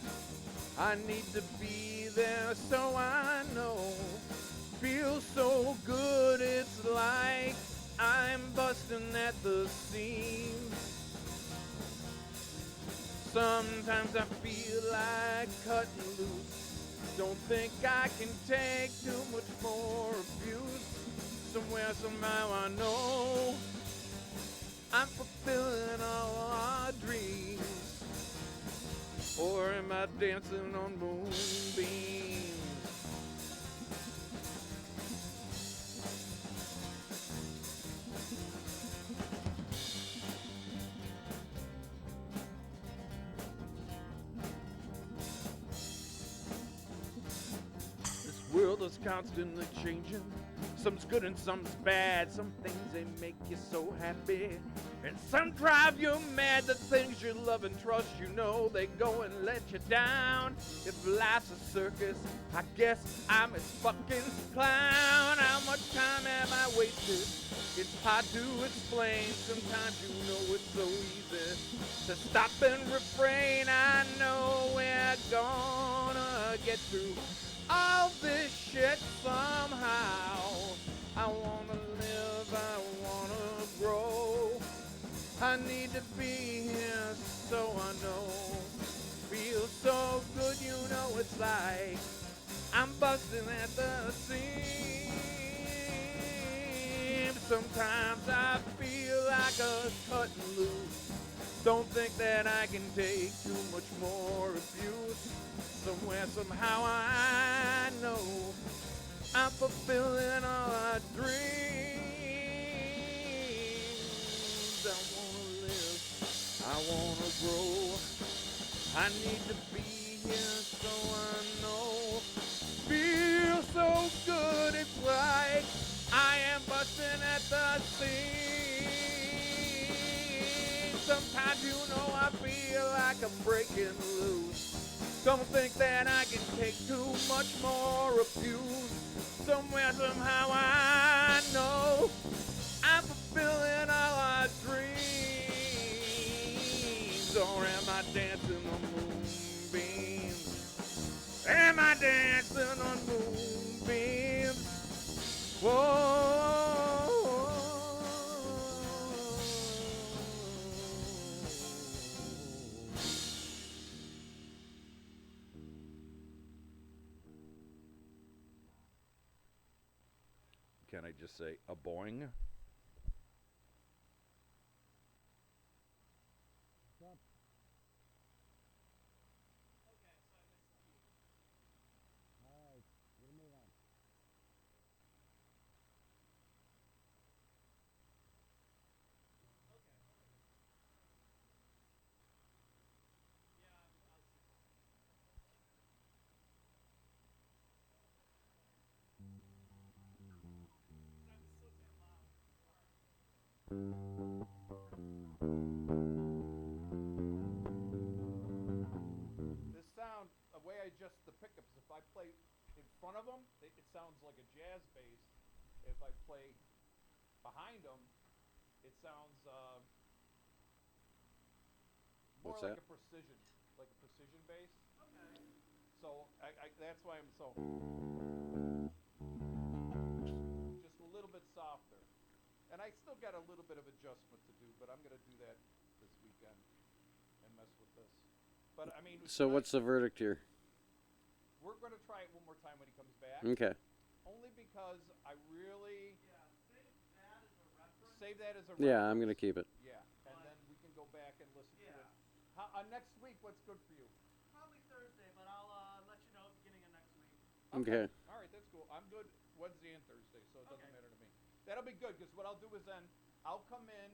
S2: I need to be there so I know. Feels so good, it's like I'm busting at the seams. Sometimes I feel like cutting loose. Don't think I can take too much more abuse. Somewhere, somehow I know I'm fulfilling all our dreams. Or am I dancing on moonbeams? This world is constantly changing. Some's good and some's bad. Some things they make you so happy, and some drive you mad. The things you love and trust, you know they go and let you down. If life's a circus, I guess I'm its fucking clown. How much time have I wasted? It's hard to explain. Sometimes you know it's so easy to stop and refrain. I know we're gonna get through all this shit somehow. I wanna live, I wanna grow. I need to be here so I know. Feels so good, you know it's like I'm busting at the seams. Sometimes I feel like a cutting loose. Don't think that I can take too much more abuse. Somewhere, somehow I know I'm fulfilling all our dreams. I wanna live, I wanna grow. I need to be here so I know. Feel so good, it's like I am busting at the seams. Sometimes you know I feel like I'm breaking loose. Don't think that I can take too much more abuse. Somewhere, somehow I know I'm fulfilling all our dreams. Or am I dancing on moonbeams? Am I dancing on moonbeams? Whoa. Can I just say a boing?
S5: Alright, we'll move on.
S6: This sound, the way I adjust the pickups, if I play in front of them, it sounds like a jazz bass. If I play behind them, it sounds more
S10: What's
S6: like
S10: that?
S6: a precision bass. Okay. So that's why I'm so just a little bit softer, and I still got a little bit of adjustment to do, but I'm gonna do that this weekend and mess with this. But I mean,
S10: So
S6: tonight,
S10: what's the verdict here?
S6: we're gonna try it one more time when he comes back.
S10: Okay.
S6: Only because I really save that as a
S10: Yeah, I'm
S6: reference.
S10: gonna keep it.
S6: Yeah, and then we can go back and listen to it. How, next week, what's good for you?
S8: Probably Thursday, but I'll let you know at the beginning of next week.
S10: Okay.
S6: All right, that's cool. I'm good Wednesday and Thursday, so it doesn't matter to me. That'll be good, because what I'll do is then I'll come in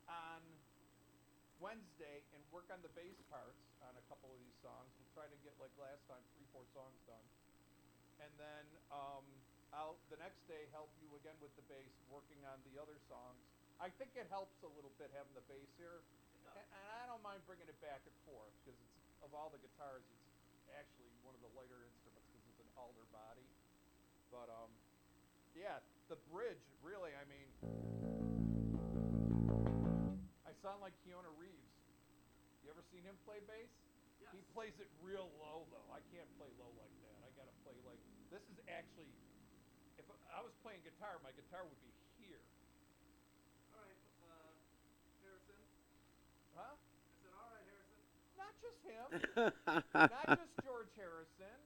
S6: on Wednesday and work on the bass parts on a couple of these songs. We'll try to get, like last time, 3-4 songs done. And then I'll the next day help you again with the bass, working on the other songs. I think it helps a little bit having the bass here, and I don't mind bringing it back and forth because it's of all the guitars, it's actually one of the lighter instruments because it's an alder body. But yeah, the bridge really. I mean, I sound like Keanu Reeves. You ever seen him play bass?
S8: Yes.
S6: He plays it real low though. I can't play low like that. I gotta play like this is actually. If I was playing guitar, my guitar would be here.
S8: All right, Harrison.
S6: Huh?
S8: I said, all right, Harrison.
S6: Not just him. Not just George Harrison.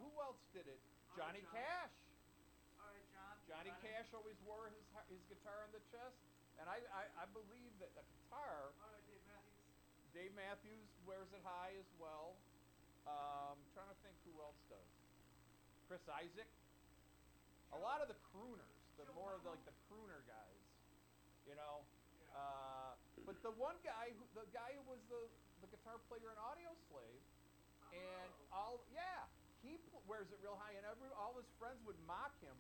S6: Who else did it? Johnny
S8: John.
S6: Cash.
S8: All right, John.
S6: Johnny Cash always wore his guitar on the chest, and I believe that a guitar.
S8: All right, Dave Matthews.
S6: Dave Matthews wears it high as well. Trying to think who else does. Chris Isaac. A lot of the crooners, more of like the crooner guys, you know. But the one guy, the guy who was the guitar player in Audio Slave, and he wears it real high, and all his friends would mock him.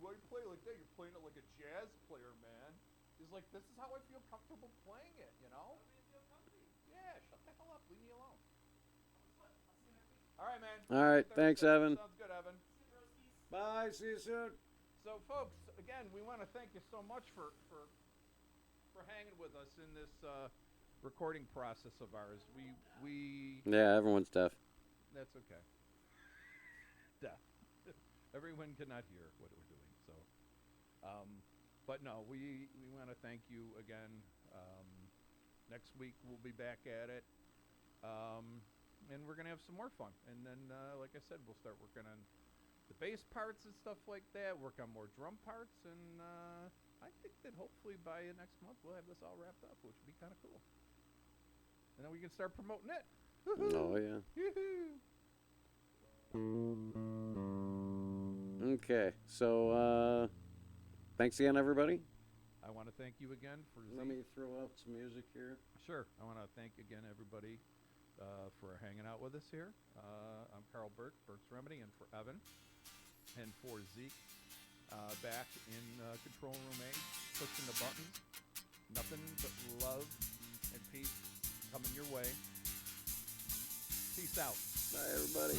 S6: Why you play like that? You're playing it like a jazz player, man. He's like, this is how I feel comfortable playing it, you know. Yeah, shut the hell up. Leave me alone. All right, man.
S10: All right, thanks, Evan.
S6: Sounds good, Evan.
S10: Bye. See you soon.
S6: So, folks, again, we want to thank you so much for hanging with us in this recording process of ours. We
S10: Yeah, everyone's deaf.
S6: that's okay. Deaf. Everyone cannot hear what we're doing. So, but no, we want to thank you again. Next week we'll be back at it, and we're gonna have some more fun. And then, like I said, we'll start working on the bass parts and stuff like that, work on more drum parts, and I think that hopefully by next month we'll have this all wrapped up, which would be kind of cool. And then we can start promoting it. Woo-hoo!
S10: Oh, yeah.
S6: Yoo-hoo!
S10: Okay, so thanks again, everybody.
S6: I want to thank you again for
S10: Let me throw out some music here.
S6: Sure. I want to thank again everybody for hanging out with us here. I'm Carl Burke, Burke's Remedy, and for Evan, and for Zeke, back in Control Room A, pushing the buttons. Nothing but love and peace coming your way. Peace out.
S10: Bye, everybody.